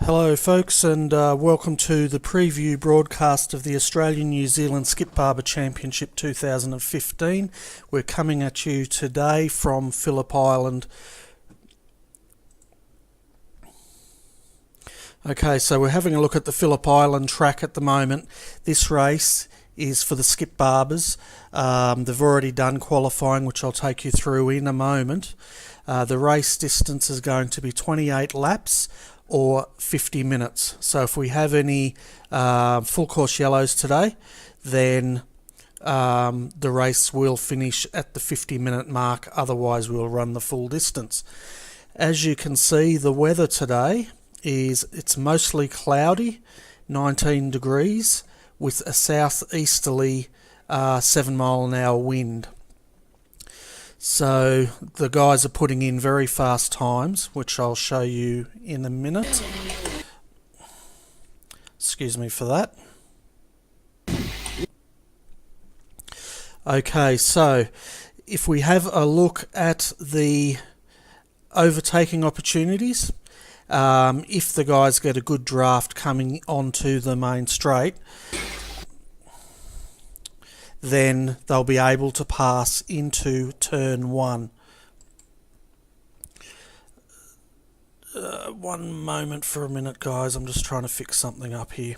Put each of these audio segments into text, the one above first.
Hello folks, and welcome to the preview broadcast of the Australian-New Zealand Skip Barber Championship 2015. We're coming at you today from Phillip Island. Okay, so we're having a look at the Phillip Island track at the moment. This race is for the Skip Barbers. They've already done qualifying, which I'll take you through in a moment. The race distance is going to be 28 laps or 50 minutes. So if we have any full course yellows today, then the race will finish at the 50-minute mark. Otherwise, we'll run the full distance. As you can see, the weather today it's mostly cloudy, 19 degrees, with a southeasterly 7-mile-an-hour wind. So the guys are putting in very fast times, which I'll show you in a minute. Excuse me for that. Okay, so if we have a look at the overtaking opportunities, if the guys get a good draft coming onto the main straight, then they'll be able to pass into turn one. One moment for a minute, guys. I'm just trying to fix something up here.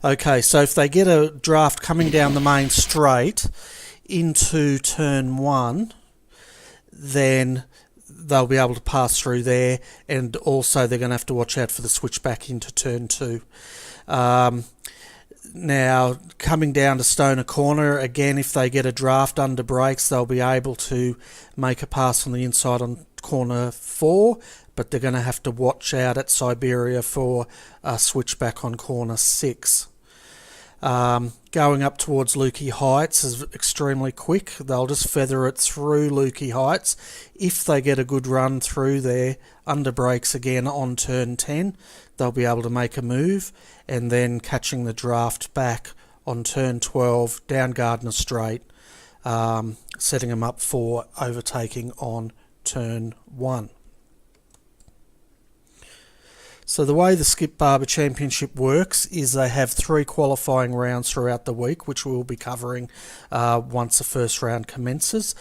Okay, so if they get a draft coming down the main straight into turn one, then they'll be able to pass through there, and also they're going to have to watch out for the switchback into turn two. Now, coming down to Stoner Corner, again, if they get a draft under brakes, they'll be able to make a pass on the inside on corner 4, but they're going to have to watch out at Siberia for a switchback on corner 6. Going up towards Lukey Heights is extremely quick. They'll just feather it through Lukey Heights. If they get a good run through there, under brakes again on turn 10, they'll be able to make a move, and then catching the draft back on turn 12 down Gardner Straight, setting them up for overtaking on turn 1. So the way the Skip Barber Championship works is they have 3 qualifying rounds throughout the week, which we'll be covering once the first round commences.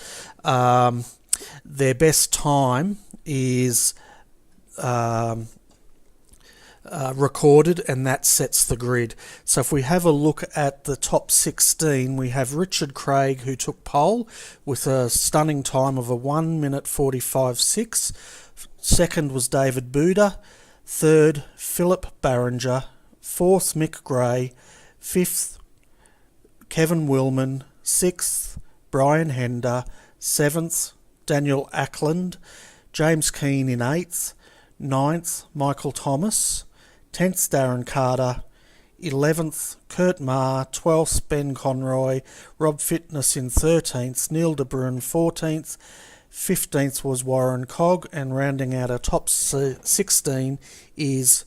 Their best time is recorded, and that sets the grid. So if we have a look at the top 16, we have Richard Craig, who took pole with a stunning time of a 1 minute 45.6. Second was David Buda. Third, Philip Barringer. Fourth, Mick Gray. Fifth, Kevin Willman. Sixth, Brian Hender. Seventh, Daniel Ackland. James Keane in 8th. 9th, Michael Thomas. 10th, Darren Carter. 11th, Kurt Marr. 12th, Ben Conroy. Rob Fitness in 13th. Neil de Bruin 14th. 15th was Warren Cogg, and rounding out our top 16 is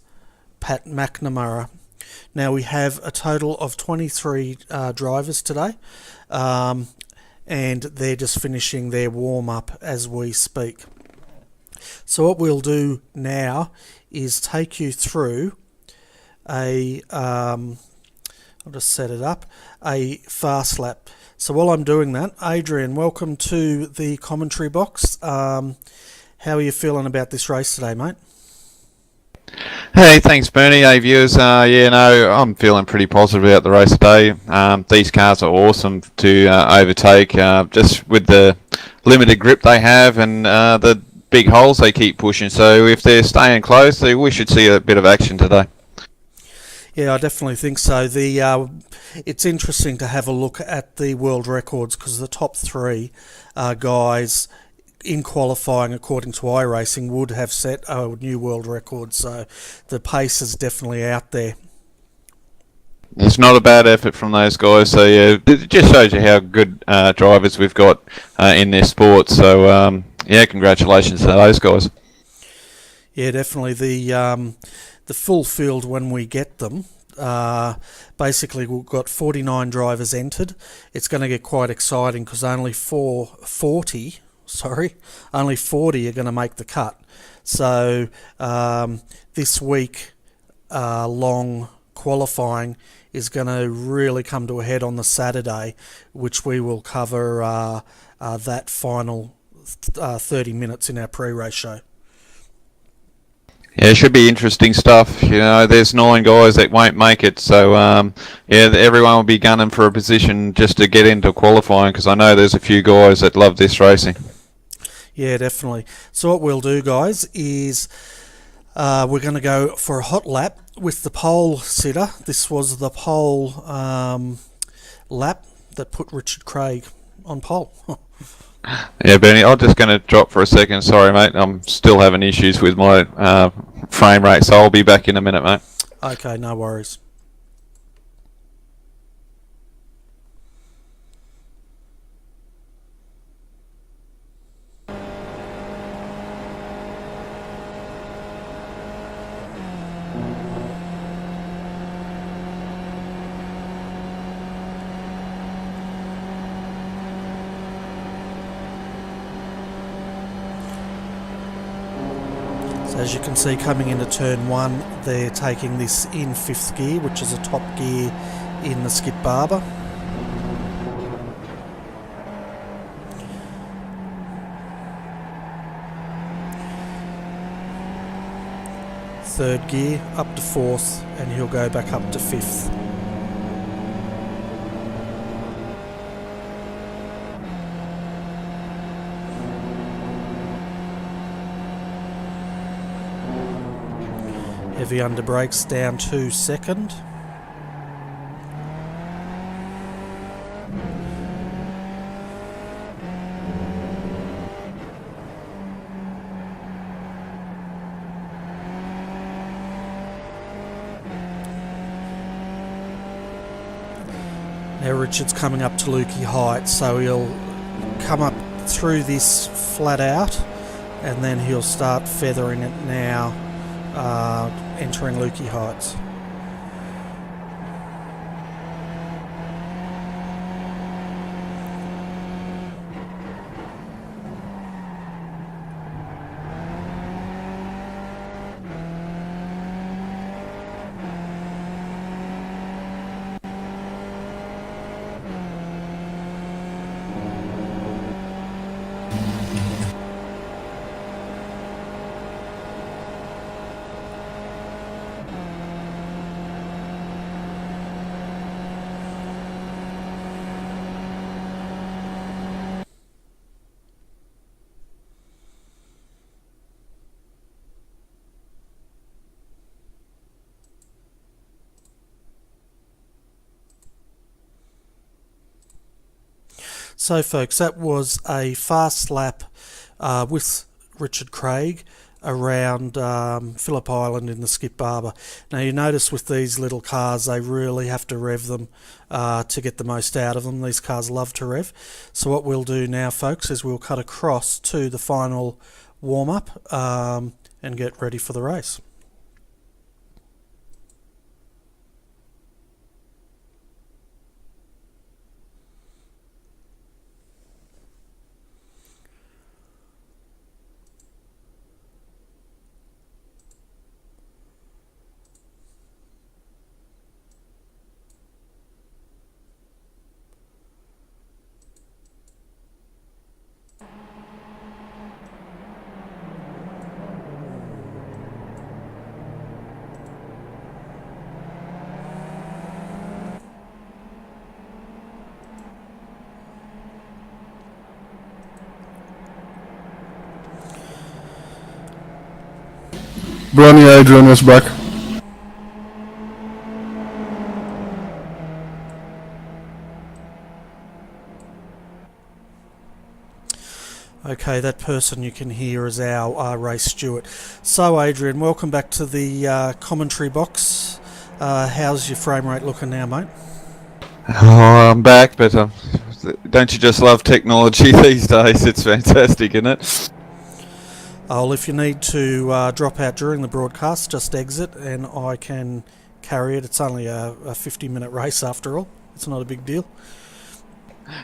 Pat McNamara. Now we have a total of 23 drivers today, and they're just finishing their warm-up as we speak. So what we'll do now is take you through I'll just set it up, a fast lap. So while I'm doing that, Adrian, welcome to the commentary box. How are you feeling about this race today, mate? Hey, thanks, Bernie. Hey, viewers. I'm feeling pretty positive about the race today. These cars are awesome to overtake, just with the limited grip they have and the big holes they keep pushing. So if they're staying close, we should see a bit of action today. Yeah, I definitely think so. It's interesting to have a look at the world records, because the top 3 guys in qualifying, according to iRacing, would have set a new world record. So the pace is definitely out there. It's not a bad effort from those guys. So yeah, it just shows you how good drivers we've got in this sport. So congratulations to those guys. Yeah, definitely. The full field, when we get them, basically we've got 49 drivers entered. It's going to get quite exciting because only 40 are going to make the cut. So this week long qualifying is going to really come to a head on the Saturday, which we will cover that final 30 minutes in our pre-race show. Yeah, it should be interesting stuff. You know, there's 9 guys that won't make it, so yeah, everyone will be gunning for a position just to get into qualifying, because I know there's a few guys that love this racing. Yeah, definitely. So what we'll do, guys, is we're going to go for a hot lap with the pole sitter. This was the pole lap that put Richard Craig on pole. Yeah, Bernie, I'm just going to drop for a second. Sorry, mate. I'm still having issues with my frame rate, so I'll be back in a minute, mate. Okay, no worries. As you can see, coming into turn 1, they're taking this in 5th gear, which is a top gear in the Skip Barber. Third gear up to 4th, and he'll go back up to 5th. Heavy under brakes down to 2nd. Now Richard's coming up to Lukey Heights, so he'll come up through this flat out and then he'll start feathering it now, entering Lukey Heights. So folks, that was a fast lap with Richard Craig around Phillip Island in the Skip Barber. Now you notice with these little cars they really have to rev them to get the most out of them. These cars love to rev. So what we'll do now folks is we'll cut across to the final warm-up and get ready for the race. Bronny, Adrian is back. Okay, that person you can hear is our race steward. So Adrian, welcome back to the commentary box. How's your frame rate looking now, mate? Oh, I'm back, but don't you just love technology these days? It's fantastic, isn't it? Well, if you need to drop out during the broadcast, just exit and I can carry it. It's only a 50-minute race after all. It's not a big deal.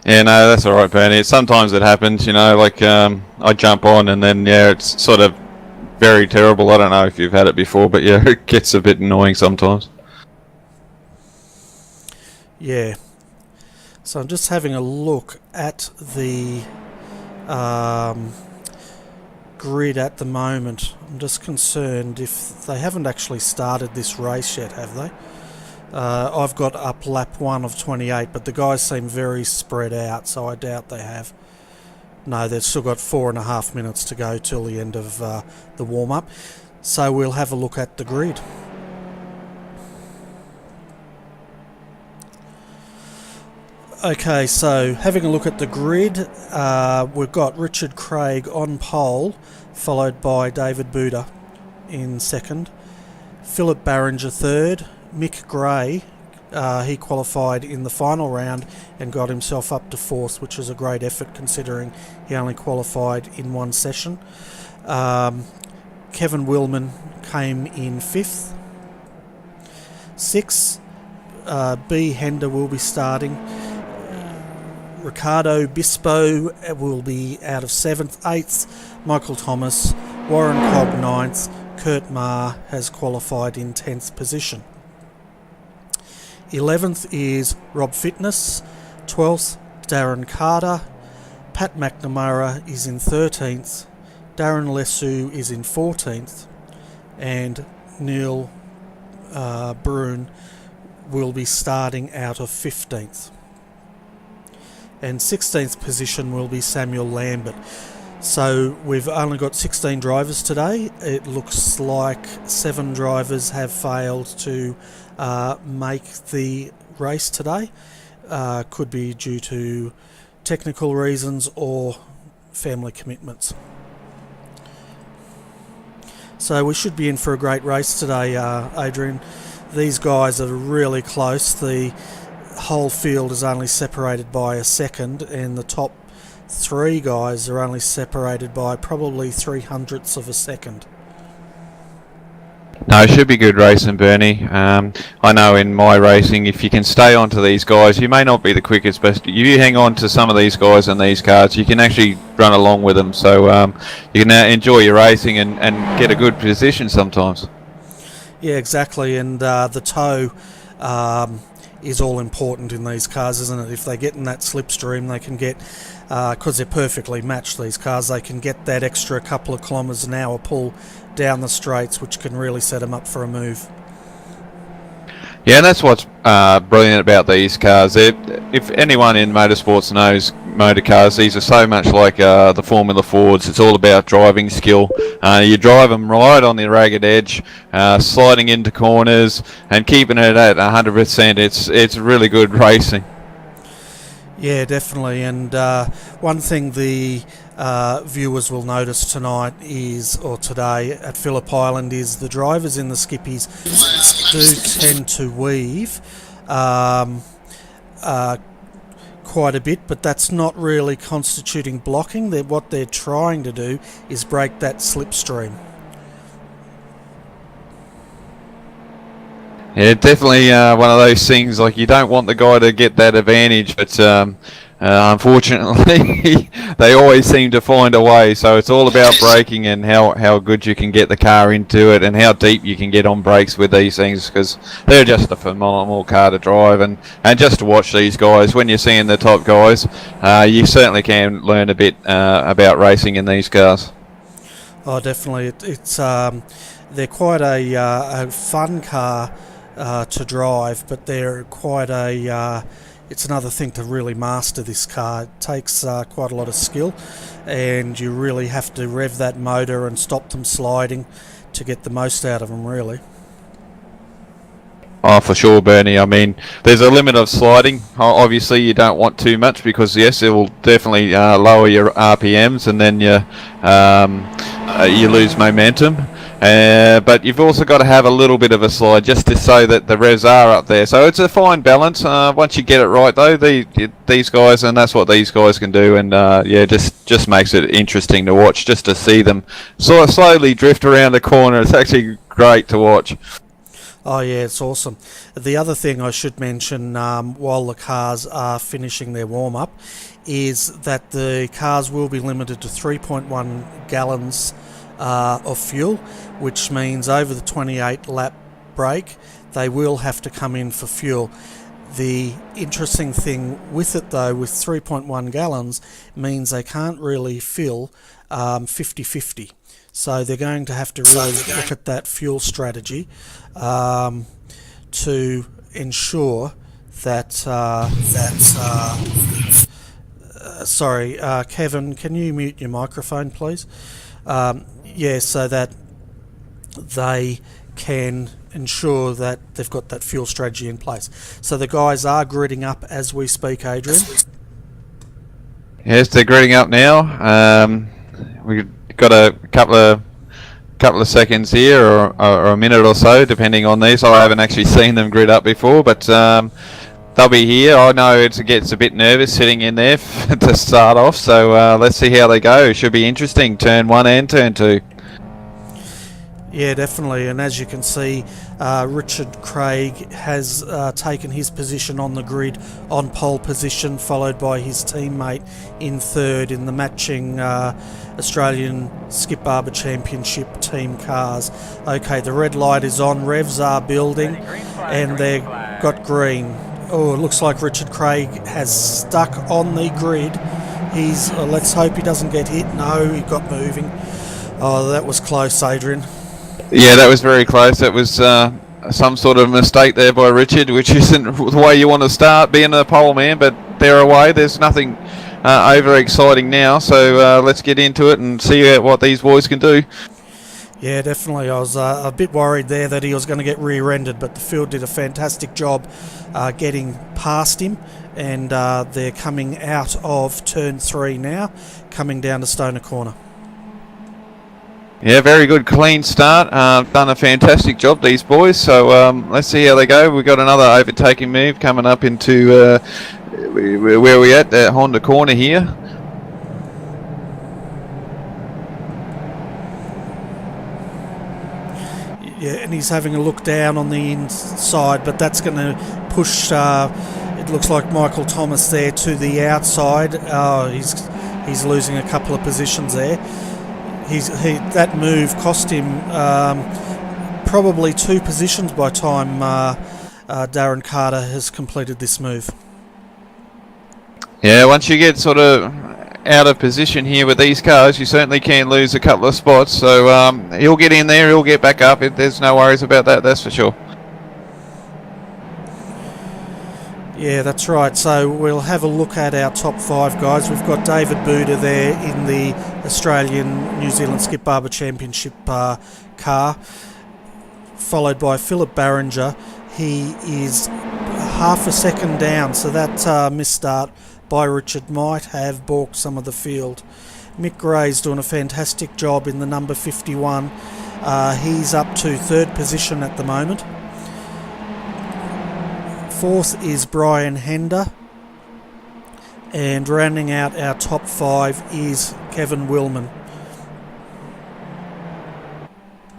Yeah, no, that's all right, Bernie. Sometimes it happens, like I jump on and then, it's sort of very terrible. I don't know if you've had it before, but yeah, it gets a bit annoying sometimes. Yeah. So I'm just having a look at the grid at the moment. I'm just concerned if they haven't actually started this race yet, have they? I've got up lap 1 of 28, but the guys seem very spread out, so I doubt they have. No, they've still got 4.5 minutes to go till the end of the warm-up. So we'll have a look at the grid. Okay, so having a look at the grid, we've got Richard Craig on pole, followed by David Buda in second, Philip Barringer third, Mick Gray, he qualified in the final round and got himself up to fourth, which is a great effort considering he only qualified in one session. Kevin Willman came in fifth. Sixth, B. Hender will be starting. Ricardo Bispo will be out of 7th. 8th, Michael Thomas. Warren Cogg 9th. Kurt Marr has qualified in 10th position. 11th is Rob Fitness. 12th, Darren Carter. Pat McNamara is in 13th. Darren Lesu is in 14th. And Neil Brune will be starting out of 15th. And 16th position will be Samuel Lambert. So we've only got 16 drivers today. It looks like 7 drivers have failed to make the race today. Could be due to technical reasons or family commitments. So we should be in for a great race today, Adrian. These guys are really close. The whole field is only separated by a second, and the top 3 guys are only separated by probably 300ths of a second. No, it should be good racing, Bernie. I know in my racing, if you can stay on to these guys, you may not be the quickest, but if you hang on to some of these guys in these cars, you can actually run along with them. So you can enjoy your racing and get a good position sometimes. Yeah, exactly. And the tow is all important in these cars, isn't it? If they get in that slipstream, they can get, because they're perfectly matched, these cars, they can get that extra couple of kilometres an hour pull down the straights, which can really set them up for a move. Yeah, and that's what's brilliant about these cars. If anyone in motorsports knows motor cars, these are so much like the Formula Fords. It's all about driving skill. You drive them right on the ragged edge, sliding into corners and keeping it at 100%. It's really good racing. Yeah, definitely. And one thing the viewers will notice tonight or today at Phillip Island is the drivers in the skippies do tend to weave quite a bit, but that's not really constituting blocking. What they're trying to do is break that slipstream. Yeah, definitely one of those things, like you don't want the guy to get that advantage, but unfortunately they always seem to find a way. So it's all about braking and how good you can get the car into it and how deep you can get on brakes with these things, because they're just a phenomenal car to drive and just to watch these guys. When you're seeing the top guys, you certainly can learn a bit about racing in these cars. Oh, definitely. It's they're quite a fun car to drive, but they're quite it's another thing to really master this car. It takes quite a lot of skill, and you really have to rev that motor and stop them sliding to get the most out of them, really. Oh, for sure, Bernie. I mean, there's a limit of sliding. Obviously, you don't want too much because, yes, it will definitely lower your RPMs and then you lose momentum. But you've also got to have a little bit of a slide just to so that the revs are up there. So it's a fine balance. Once you get it right, though, these guys, and that's what these guys can do. And just makes it interesting to watch, just to see them sort of slowly drift around the corner. It's actually great to watch. Oh yeah, it's awesome. The other thing I should mention while the cars are finishing their warm-up is that the cars will be limited to 3.1 gallons of fuel, which means over the 28 lap break they will have to come in for fuel. The interesting thing with it though, with 3.1 gallons, means they can't really fill 50-50. So they're going to have to really look at that fuel strategy to ensure that sorry, Kevin, can you mute your microphone, please? Yeah, so that they can ensure that they've got that fuel strategy in place. So the guys are gridding up as we speak, Adrian. Yes, they're gridding up now. We've got a couple of seconds here, or a minute or so, depending on these. I haven't actually seen them grid up before, but they'll be here. I know it gets a bit nervous sitting in there to start off, so let's see how they go. It should be interesting, turn 1 and turn 2. Yeah, definitely. And as you can see, Richard Craig has taken his position on the grid on pole position, followed by his teammate in third in the matching Australian Skip Barber Championship team cars. Okay, the red light is on, revs are building, and they've got green. Oh, it looks like Richard Craig has stuck on the grid. He's let's hope he doesn't get hit. No, he got moving. Oh, that was close, Adrian. Yeah, that was very close. That was some sort of mistake there by Richard, which isn't the way you want to start being a pole man, but they're away. There's nothing over exciting now, so let's get into it and see what these boys can do. Yeah, definitely. I was a bit worried there that he was going to get rear-ended, but the field did a fantastic job getting past him, and they're coming out of turn 3 now, coming down to Stoner Corner. Yeah, very good, clean start. Done a fantastic job, these boys. So let's see how they go. We've got another overtaking move coming up into where we at Honda Corner here. Yeah, and he's having a look down on the inside, but that's going to push. It looks like Michael Thomas there to the outside. He's losing a couple of positions there. That move cost him probably 2 positions by time Darren Carter has completed this move. Yeah, once you get sort of out of position here with these cars, you certainly can lose a couple of spots. So he'll get in there, he'll get back up. There's no worries about that, that's for sure. Yeah, that's right. So we'll have a look at our top 5 guys. We've got David Buda there in the Australian New Zealand Skip Barber Championship car, followed by Philip Barringer. He is half a second down, so that misstart by Richard might have balked some of the field. Mick Gray's doing a fantastic job in the number 51. He's up to 3rd position at the moment. 4th is Brian Hender, and rounding out our top 5 is Kevin Willman.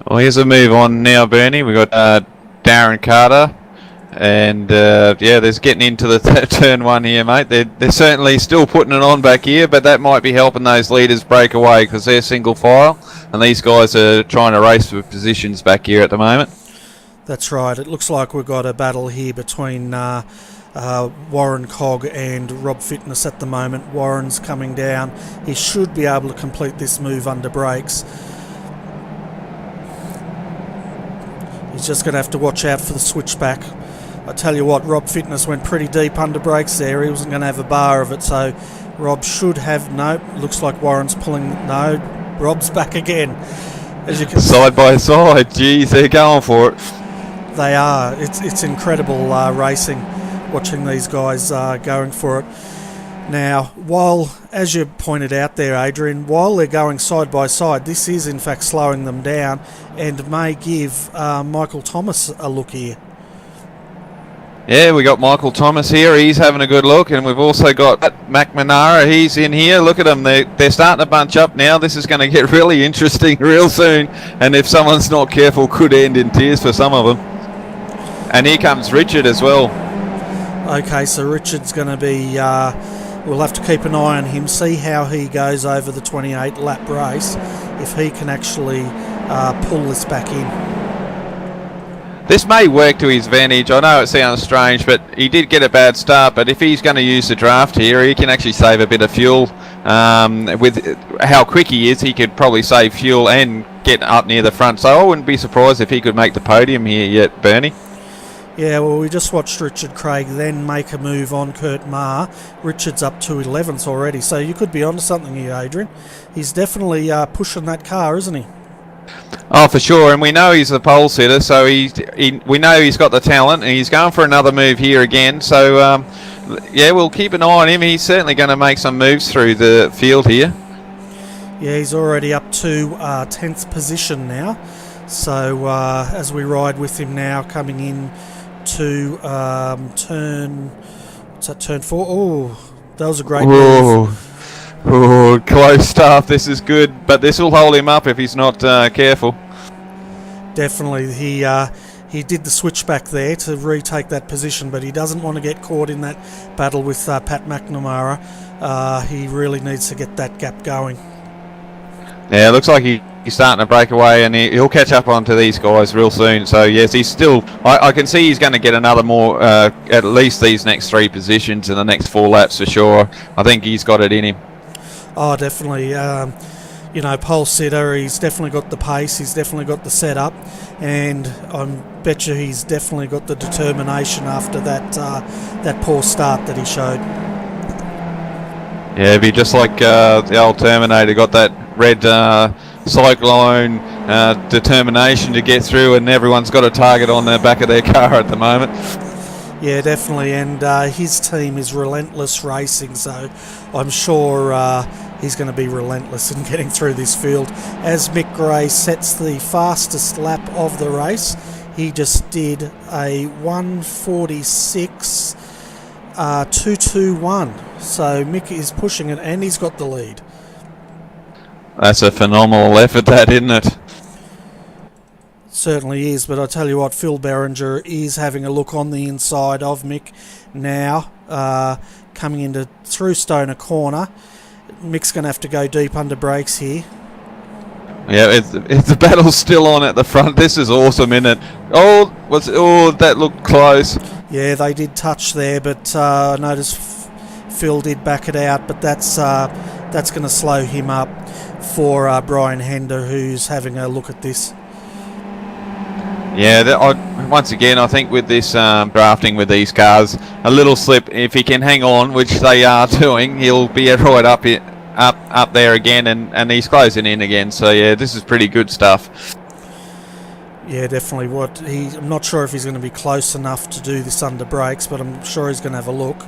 Well, here's a move on now, Bernie. We've got Darren Carter, and yeah, there's getting into the turn 1 here, mate. They're certainly still putting it on back here, but that might be helping those leaders break away because they're single file, and these guys are trying to race for positions back here at the moment. That's right. It looks like we've got a battle here between Warren Cogg and Rob Fitness at the moment. Warren's coming down. He should be able to complete this move under brakes. He's just going to have to watch out for the switchback. I tell you what, Rob Fitness went pretty deep under brakes there. He wasn't going to have a bar of it, so Rob should have... No, looks like Warren's pulling... No, Rob's back again. As you can side by side. Geez, they're going for it. They are. It's incredible racing, watching these guys going for it. Now, while, as you pointed out there, Adrian, while they're going side by side, this is in fact slowing them down and may give Michael Thomas a look here. Yeah, we got Michael Thomas here. He's having a good look, and we've also got Mac Manara. He's in here. Look at them. They're starting to bunch up now. This is going to get really interesting real soon, and if someone's not careful, could end in tears for some of them. And here comes Richard as well. Okay, so Richard's going to be, we'll have to keep an eye on him, see how he goes over the 28 lap race, if he can actually pull this back in. This may work to his advantage. I know it sounds strange, but he did get a bad start. But if he's going to use the draft here, he can actually save a bit of fuel. With how quick he is, he could probably save fuel and get up near the front. So I wouldn't be surprised if he could make the podium here yet, Bernie. Yeah, well, we just watched Richard Craig then make a move on Kurt Marr. Richard's up to 11th already, so you could be onto something here, Adrian. He's definitely pushing that car, isn't he? Oh, for sure, and we know he's the pole sitter, so we know he's got the talent, and he's going for another move here again. So, yeah, we'll keep an eye on him. He's certainly going to make some moves through the field here. Yeah, he's already up to 10th position now. So, as we ride with him now, coming in to turn 4? Oh, that was a great move. Oh, close stuff. This is good, but this will hold him up if he's not careful. Definitely. He did the switchback there to retake that position, but he doesn't want to get caught in that battle with Pat McNamara. He really needs to get that gap going. Yeah, it looks like he's starting to break away, and he'll catch up onto these guys real soon. So, yes, he's still... I can see he's going to get another more, at least these next 3 positions in the next 4 laps for sure. I think he's got it in him. Oh, definitely. Pole sitter, he's definitely got the pace, he's definitely got the setup, and I bet you he's definitely got the determination after that poor start that he showed. Yeah, be just like the old Terminator, got that red cyclone determination to get through, and everyone's got a target on the back of their car at the moment. Yeah, definitely, and his team is Relentless Racing, so I'm sure he's going to be relentless in getting through this field. As Mick Gray sets the fastest lap of the race, he just did a 1:46 2:21. So Mick is pushing it, and he's got the lead. That's a phenomenal effort, that, isn't it? Certainly is, but I tell you what, Phil Berringer is having a look on the inside of Mick now, coming into through Stoner Corner. Mick's going to have to go deep under brakes here. Yeah, the battle's still on at the front. This is awesome, isn't it? Oh, that looked close. Yeah, they did touch there, but I noticed Phil did back it out, but that's going to slow him up for Brian Hender, who's having a look at this. Yeah, once again, I think with this drafting with these cars, a little slip, if he can hang on, which they are doing, he'll be right up there again, and he's closing in again. So, yeah, this is pretty good stuff. Yeah, definitely. I'm not sure if he's going to be close enough to do this under brakes, but I'm sure he's going to have a look.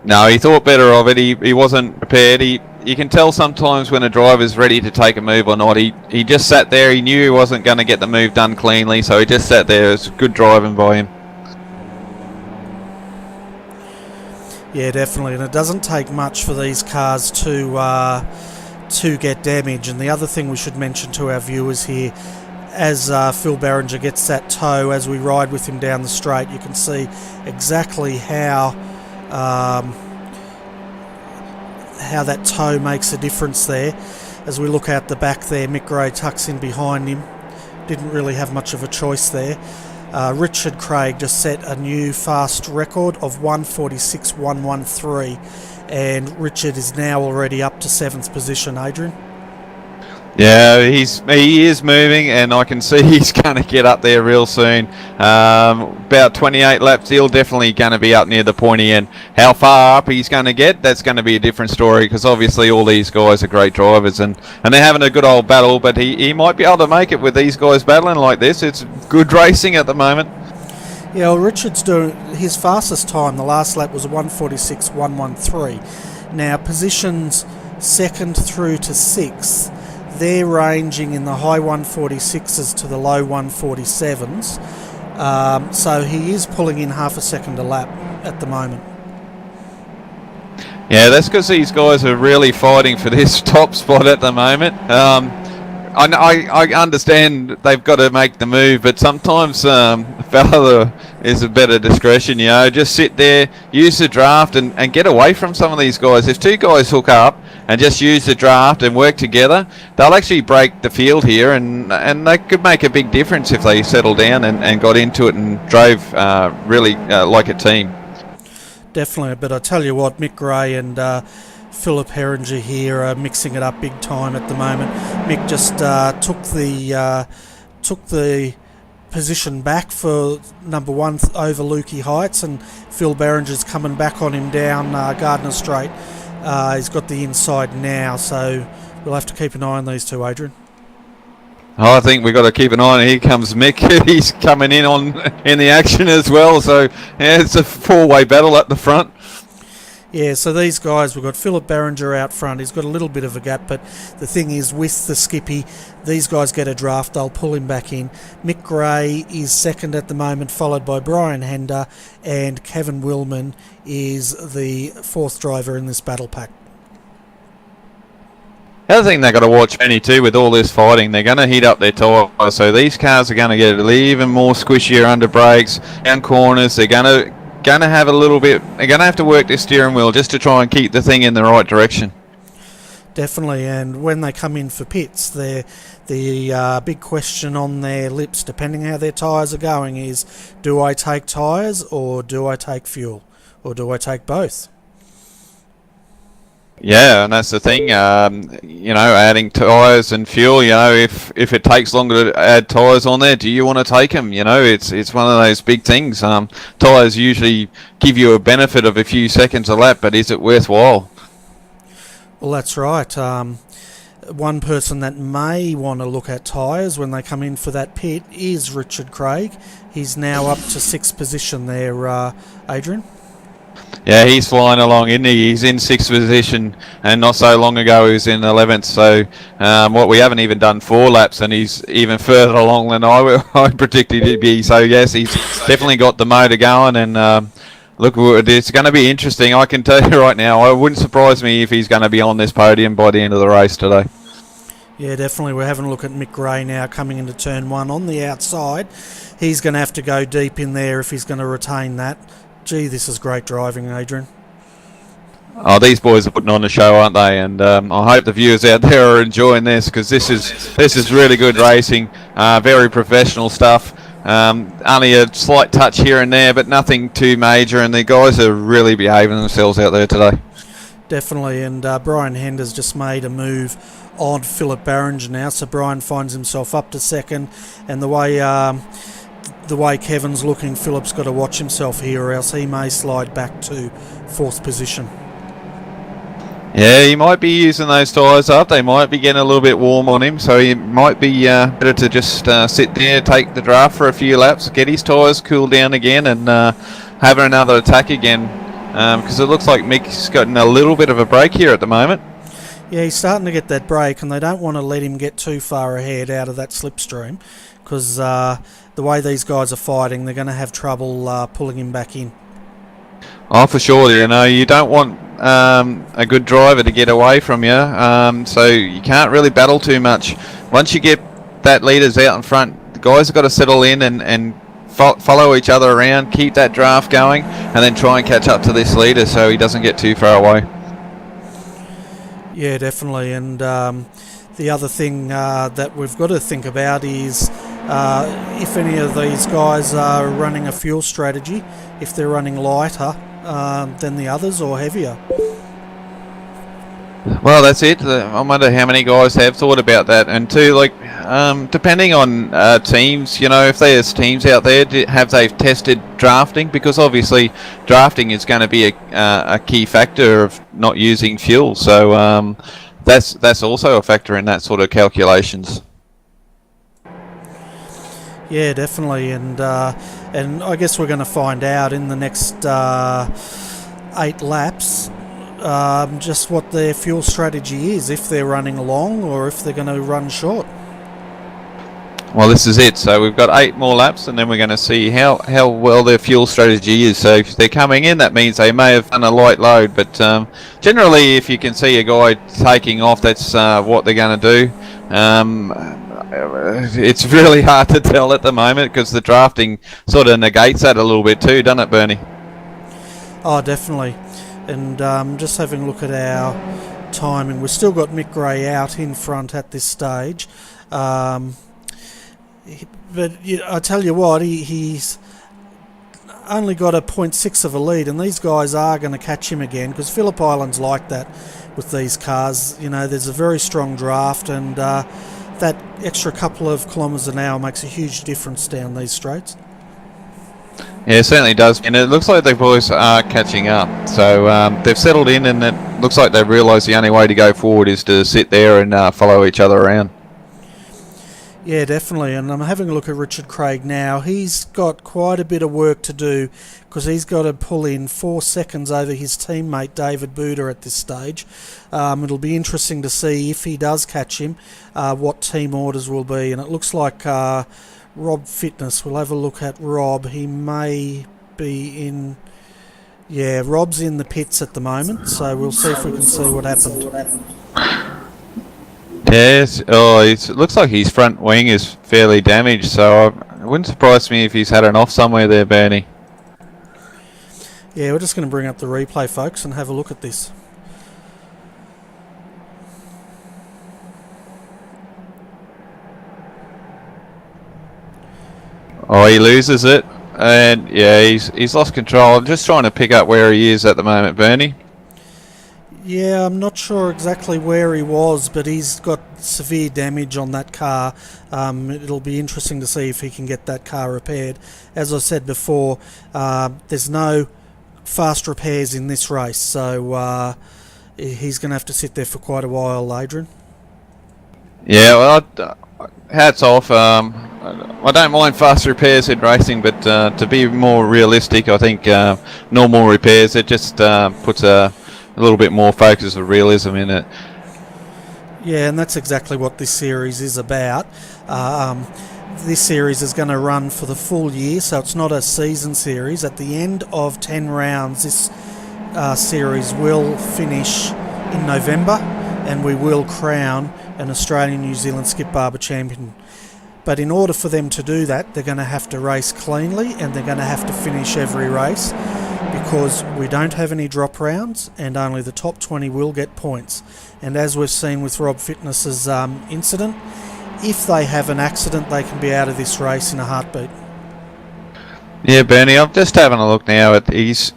No, he thought better of it. He wasn't prepared. You can tell sometimes when a driver's ready to take a move or not. He just sat there. He knew he wasn't going to get the move done cleanly, so he just sat there. It's good driving by him. Yeah, definitely. And it doesn't take much for these cars to get damage. And the other thing we should mention to our viewers here, as Phil Berringer gets that tow, as we ride with him down the straight, you can see exactly how that tow makes a difference there. As we look out the back there, Mick Gray tucks in behind him. Didn't really have much of a choice there. Richard Craig just set a new fast record of 1:46.113, and Richard is now already up to 7th position, Adrian. Yeah, he is moving, and I can see he's going to get up there real soon. About 28 laps, he'll definitely going to be up near the pointy end. How far up he's going to get, that's going to be a different story, because obviously all these guys are great drivers, and they're having a good old battle, but he might be able to make it with these guys battling like this. It's good racing at the moment. Yeah, well, Richard's doing his fastest time. The last lap was 1:46.113. Now, positions 2nd through to 6th, they're ranging in the high 1:46s to the low 1:47s. So he is pulling in half a second a lap at the moment. Yeah, that's because these guys are really fighting for this top spot at the moment. I understand they've got to make the move, but sometimes fella is a better discretion. Just sit there, use the draft, and get away from some of these guys. If two guys hook up and just use the draft and work together, they'll actually break the field here, and they could make a big difference if they settled down and got into it and drove really like a team. Definitely, but I tell you what, Mick Gray and Philip Herringer here are mixing it up big time at the moment. Mick just took the position back for number one over Lukey Heights, and Phil Behringer's coming back on him down Gardner Straight. He's got the inside now, so we'll have to keep an eye on these two, Adrian. I think we've got to keep an eye on. Here comes Mick. He's coming in the action as well. So yeah, it's a four-way battle at the front. Yeah, so these guys, we've got Philip Behringer out front. He's got a little bit of a gap, but the thing is, with the Skippy, these guys get a draft. They'll pull him back in. Mick Gray is second at the moment, followed by Brian Hender, and Kevin Willman is the fourth driver in this battle pack. The other thing they've got to watch, Benny, too, with all this fighting, they're going to heat up their tyres. So these cars are going to get even more squishier under brakes, down corners. They're going to have a little bit. They're going to have to work their steering wheel just to try and keep the thing in the right direction. Definitely, and when they come in for pits, the big question on their lips, depending how their tyres are going, is: do I take tyres or do I take fuel, or do I take both? Yeah, and that's the thing. Adding tyres and fuel. If it takes longer to add tyres on there, do you want to take them? It's one of those big things. Tyres usually give you a benefit of a few seconds a lap, but is it worthwhile? Well, that's right. One person that may want to look at tyres when they come in for that pit is Richard Craig. He's now up to sixth position there, Adrian. Yeah, he's flying along, isn't he? He's in sixth position, and not so long ago he was in 11th. So, we haven't even done 4 laps, and he's even further along than I predicted he'd be. So, yes, he's definitely got the motor going, and look, it's going to be interesting. I can tell you right now, it wouldn't surprise me if he's going to be on this podium by the end of the race today. Yeah, definitely. We're having a look at Mick Gray now coming into turn 1 on the outside. He's going to have to go deep in there if he's going to retain that. Gee, this is great driving, Adrian. Oh, these boys are putting on a show, aren't they? And I hope the viewers out there are enjoying this, because this is really good racing, very professional stuff. Only a slight touch here and there, but nothing too major, and the guys are really behaving themselves out there today. Definitely, and Brian Hender's just made a move on Philip Behringer now, so Brian finds himself up to second, and the way Kevin's looking, Philip's got to watch himself here, or else he may slide back to fourth position. Yeah, he might be using those tyres up. They might be getting a little bit warm on him, so he might be better to just sit there, take the draft for a few laps, get his tyres cooled down again, and have another attack again, because it looks like Mick's gotten a little bit of a break here at the moment. Yeah, he's starting to get that break, and they don't want to let him get too far ahead out of that slipstream, because the way these guys are fighting, they're going to have trouble pulling him back in. Oh, for sure. You don't want a good driver to get away from you, so you can't really battle too much. Once you get that leaders out in front, the guys have got to settle in and follow each other around, keep that draft going, and then try and catch up to this leader so he doesn't get too far away. Yeah, definitely. And the other thing that we've got to think about is if any of these guys are running a fuel strategy, if they're running lighter than the others or heavier. Well, that's it. I wonder how many guys have thought about that. And too, depending on teams, if there's teams out there, have they tested drafting? Because obviously drafting is going to be a key factor of not using fuel. So that's also a factor in that sort of calculations. Yeah, definitely, and I guess we're going to find out in the next 8 laps just what their fuel strategy is, if they're running long or if they're going to run short. Well, this is it. So we've got 8 more laps, and then we're going to see how well their fuel strategy is. So if they're coming in, that means they may have done a light load. But generally, if you can see a guy taking off, that's what they're going to do. It's really hard to tell at the moment because the drafting sort of negates that a little bit too, doesn't it, Bernie? Oh, definitely. And just having a look at our timing, we've still got Mick Gray out in front at this stage. But I tell you what, he's only got a 0.6 of a lead, and these guys are going to catch him again because Phillip Island's like that with these cars. You know, there's a very strong draft, and that extra couple of kilometres an hour makes a huge difference down these straights. Yeah, it certainly does, and it looks like the boys are catching up. So they've settled in, and it looks like they've realised the only way to go forward is to sit there and follow each other around. Yeah, definitely, and I'm having a look at Richard Craig now. He's got quite a bit of work to do because he's got to pull in 4 seconds over his teammate David Buda at this stage. It'll be interesting to see if he does catch him, what team orders will be, and it looks like Rob Fitness. We'll have a look at Rob. He may be in... Yeah, Rob's in the pits at the moment, so we'll see if we can see what happened. Yes, it looks like his front wing is fairly damaged, so it wouldn't surprise me if he's had an off somewhere there, Bernie. Yeah, we're just going to bring up the replay, folks, and have a look at this. Oh, he loses it, and yeah, he's lost control. I'm just trying to pick up where he is at the moment, Bernie. Yeah, I'm not sure exactly where he was, but he's got severe damage on that car. It'll be interesting to see if he can get that car repaired. As I said before, there's no fast repairs in this race, so he's going to have to sit there for quite a while, Adrian. Yeah, well, hats off. I don't mind fast repairs in racing, but to be more realistic, I think normal repairs, it just puts a little bit more focus of realism in it. Yeah, and that's exactly what this series is about. This series is going to run for the full year, so it's not a season series. At the end of 10 rounds, this series will finish in November, and we will crown an Australian New Zealand Skip Barber champion. But in order for them to do that, they're going to have to race cleanly, and they're going to have to finish every race, because we don't have any drop rounds and only the top 20 will get points. And as we've seen with Rob Fitness's incident, if they have an accident, they can be out of this race in a heartbeat. Yeah, Bernie, I'm just having a look now at he's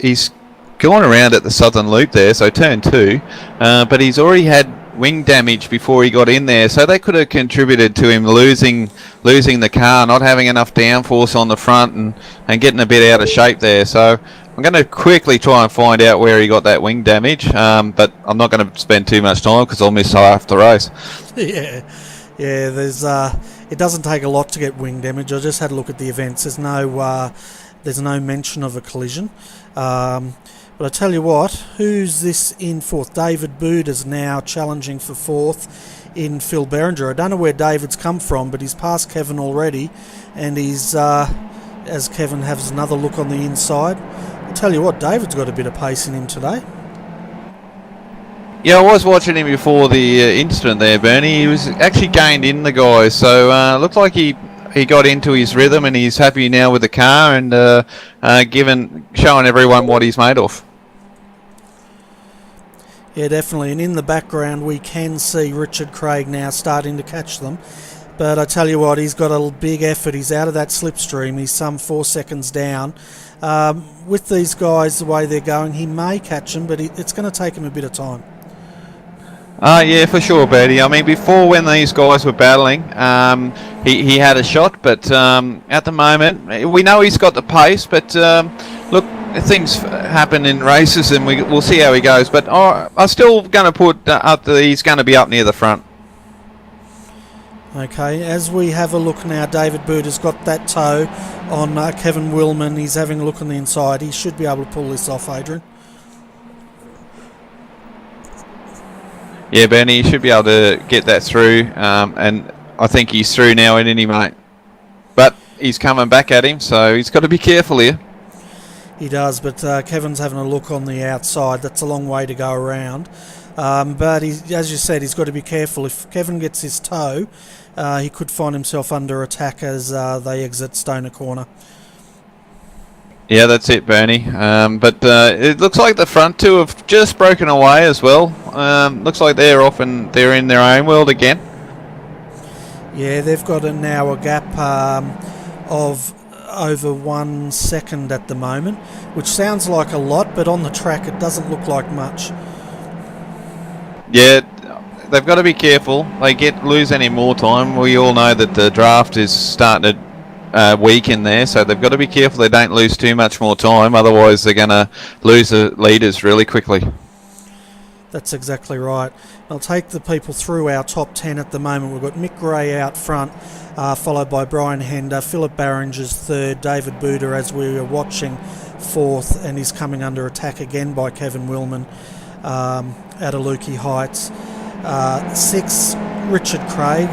gone around at the southern loop there, so turn 2, but he's already had wing damage before he got in there, so that could have contributed to him losing the car, not having enough downforce on the front and getting a bit out of shape there. So I'm going to quickly try and find out where he got that wing damage, but I'm not going to spend too much time because I'll miss half the race. Yeah, there's it doesn't take a lot to get wing damage. I just had a look at the events. There's no mention of a collision. But I tell you what, who's this in fourth? David Bood is now challenging for fourth in Phil Berringer. I don't know where David's come from, but he's passed Kevin already, and he's, as Kevin has another look on the inside. I tell you what, David's got a bit of pace in him today. Yeah, I was watching him before the incident there, Bernie. He was actually gained in the guys, so looked like he got into his rhythm, and he's happy now with the car and showing everyone what he's made of. Yeah, definitely. And in the background, we can see Richard Craig now starting to catch them. But I tell you what, he's got a big effort. He's out of that slipstream. He's some 4 seconds down. With these guys, the way they're going, he may catch them, but it's going to take him a bit of time. Yeah, for sure, Bertie. I mean, before when these guys were battling, he had a shot, but at the moment, we know he's got the pace, but look, things happen in races, and we'll see how he goes. But I'm still going to put he's going to be up near the front. Okay, as we have a look now, David Bood has got that toe on Kevin Willman. He's having a look on the inside. He should be able to pull this off, Adrian. Yeah, Bernie, you should be able to get that through, and I think he's through now, isn't he, mate? but he's coming back at him, so he's got to be careful here. He does, but Kevin's having a look on the outside. That's a long way to go around. But as you said, he's got to be careful. If Kevin gets his toe, he could find himself under attack as they exit Stoner Corner. Yeah, that's it, Bernie. But it looks like the front two have just broken away as well. Looks like they're off and they're in their own world again. Yeah, they've got now a gap of over 1 second at the moment, which sounds like a lot, but on the track it doesn't look like much. Yeah, they've got to be careful. They lose any more time. We all know that the draft is starting to weaken there, so they've got to be careful they don't lose too much more time, otherwise they're going to lose the leaders really quickly. That's exactly right. I'll take the people through our top 10 at the moment. We've got Mick Gray out front, followed by Brian Hender, Philip Barringer's third, David Buda, as we were watching, fourth, and he's coming under attack again by Kevin Willman out of Lukey Heights. Six, Richard Craig,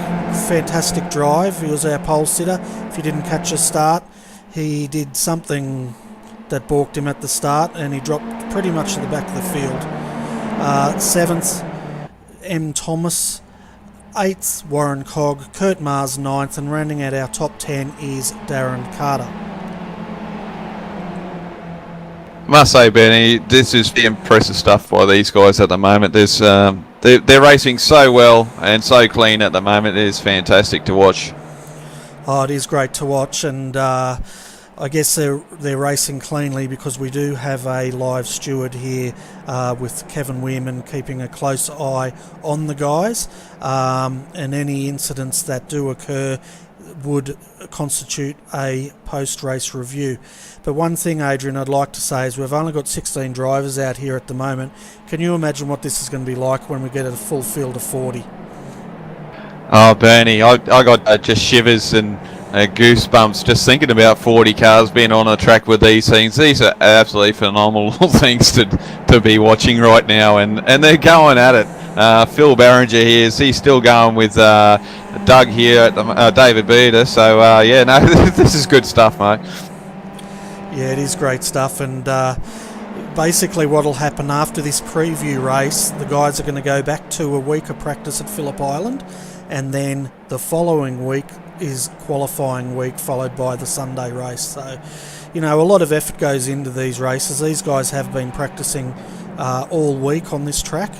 fantastic drive. He was our pole sitter. If he didn't catch a start, he did something that balked him at the start, and he dropped pretty much to the back of the field. Seventh, M. Thomas. Eighth, Warren Cogg. Kurt Mars, ninth. And rounding out our top 10 is Darren Carter. Must say, Benny, this is the impressive stuff by these guys at the moment. They're racing so well and so clean at the moment. It is fantastic to watch. Oh, it is great to watch, and I guess they're racing cleanly because we do have a live steward here with Kevin Weirman keeping a close eye on the guys, and any incidents that do occur would constitute a post-race review. But one thing, Adrian, I'd like to say is we've only got 16 drivers out here at the moment. Can you imagine what this is going to be like when we get a full field of 40? Oh, Bernie, I got just shivers and goosebumps just thinking about 40 cars being on a track with these things. These are absolutely phenomenal things to be watching right now, and they're going at it. Phil Barringer here, he's still going with Doug here at David Beater. So yeah, no, this is good stuff, mate. Yeah, it is great stuff, and basically what will happen after this preview race, the guys are going to go back to a week of practice at Phillip Island, and then the following week is qualifying week, followed by the Sunday race. So, you know, a lot of effort goes into these races. These guys have been practicing all week on this track,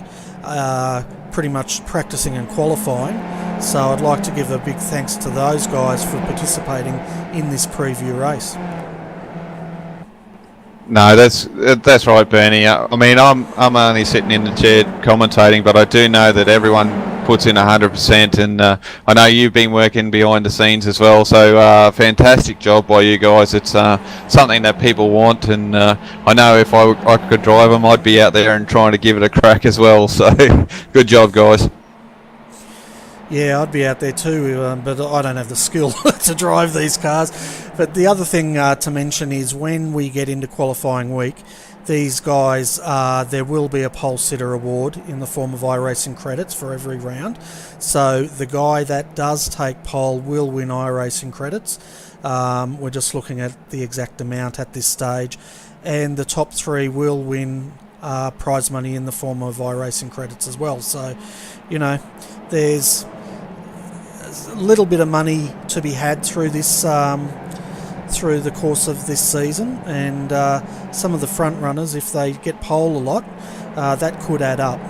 pretty much practicing and qualifying. So I'd like to give a big thanks to those guys for participating in this preview race. No, that's right, Bernie. I mean, I'm only sitting in the chair commentating, but I do know that everyone puts in 100%, and I know you've been working behind the scenes as well. So fantastic job by you guys. It's something that people want, and I know if I could drive them, I'd be out there and trying to give it a crack as well. So good job, guys. Yeah, I'd be out there too, but I don't have the skill to drive these cars. But the other thing to mention is when we get into qualifying week, these guys, there will be a pole sitter award in the form of iRacing credits for every round. So the guy that does take pole will win iRacing credits. We're just looking at the exact amount at this stage. And the top three will win prize money in the form of iRacing credits as well. So, you know, there's a little bit of money to be had through this through the course of this season, and some of the front runners, if they get pole a lot, that could add up.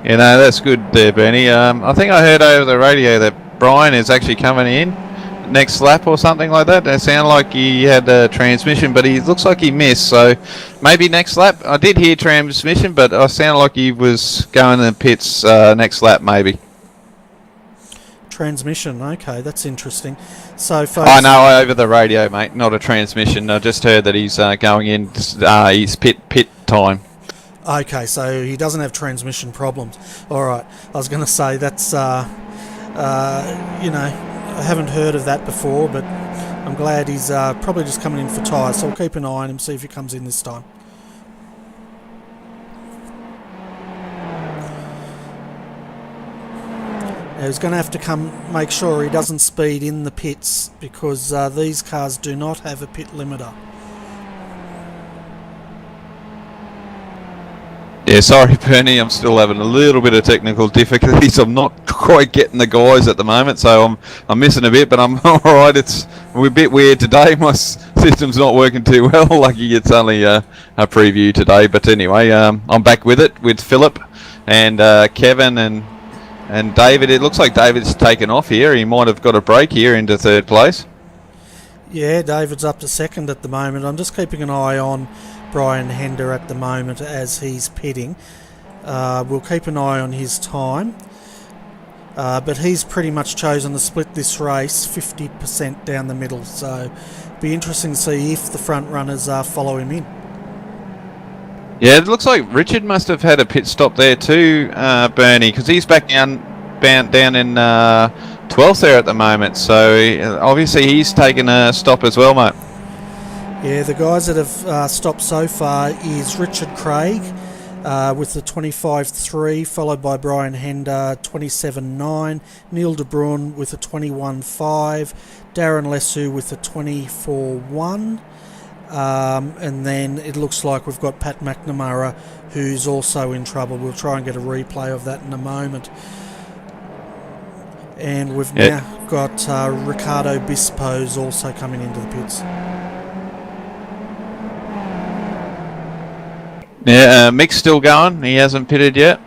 Yeah, no, that's good there, Bernie. I think I heard over the radio that Brian is actually coming in next lap or something like that. It sounded like he had a transmission, but he looks like he missed, so maybe next lap. I did hear transmission, but I sounded like he was going in the pits next lap maybe. Transmission, okay, that's interesting. So, folks, I know over the radio, mate, not a transmission. I just heard that he's going in his pit time. Okay, so he doesn't have transmission problems. All right, I was going to say that's, you know, I haven't heard of that before, but I'm glad he's probably just coming in for tyres. So I'll keep an eye on him, see if he comes in this time. Now he's going to have to make sure he doesn't speed in the pits, because these cars do not have a pit limiter. Yeah, sorry, Bernie, I'm still having a little bit of technical difficulties. I'm not quite getting the guys at the moment, so I'm missing a bit, but I'm all right. It's a bit weird today. My system's not working too well. Lucky it's only a preview today, but anyway, I'm back with it with Philip and Kevin and David. It looks like David's taken off here. He might have got a break here into third place. Yeah, David's up to second at the moment. I'm just keeping an eye on Brian Hender at the moment as he's pitting. We'll keep an eye on his time, but he's pretty much chosen to split this race 50% down the middle, so be interesting to see if the front runners follow him in. Yeah, it looks like Richard must have had a pit stop there too, Bernie, because he's back down in 12th there at the moment, so obviously he's taken a stop as well, mate. Yeah, the guys that have stopped so far is Richard Craig with the 25.3, followed by Brian Hender 27.9, Neil De Bruin with a 21.5, Darren Lesu with a 24.1, and then it looks like we've got Pat McNamara, who's also in trouble. We'll try and get a replay of that in a moment. And we've now got Ricardo Bispo's also coming into the pits. Yeah, Mick's still going. He hasn't pitted yet.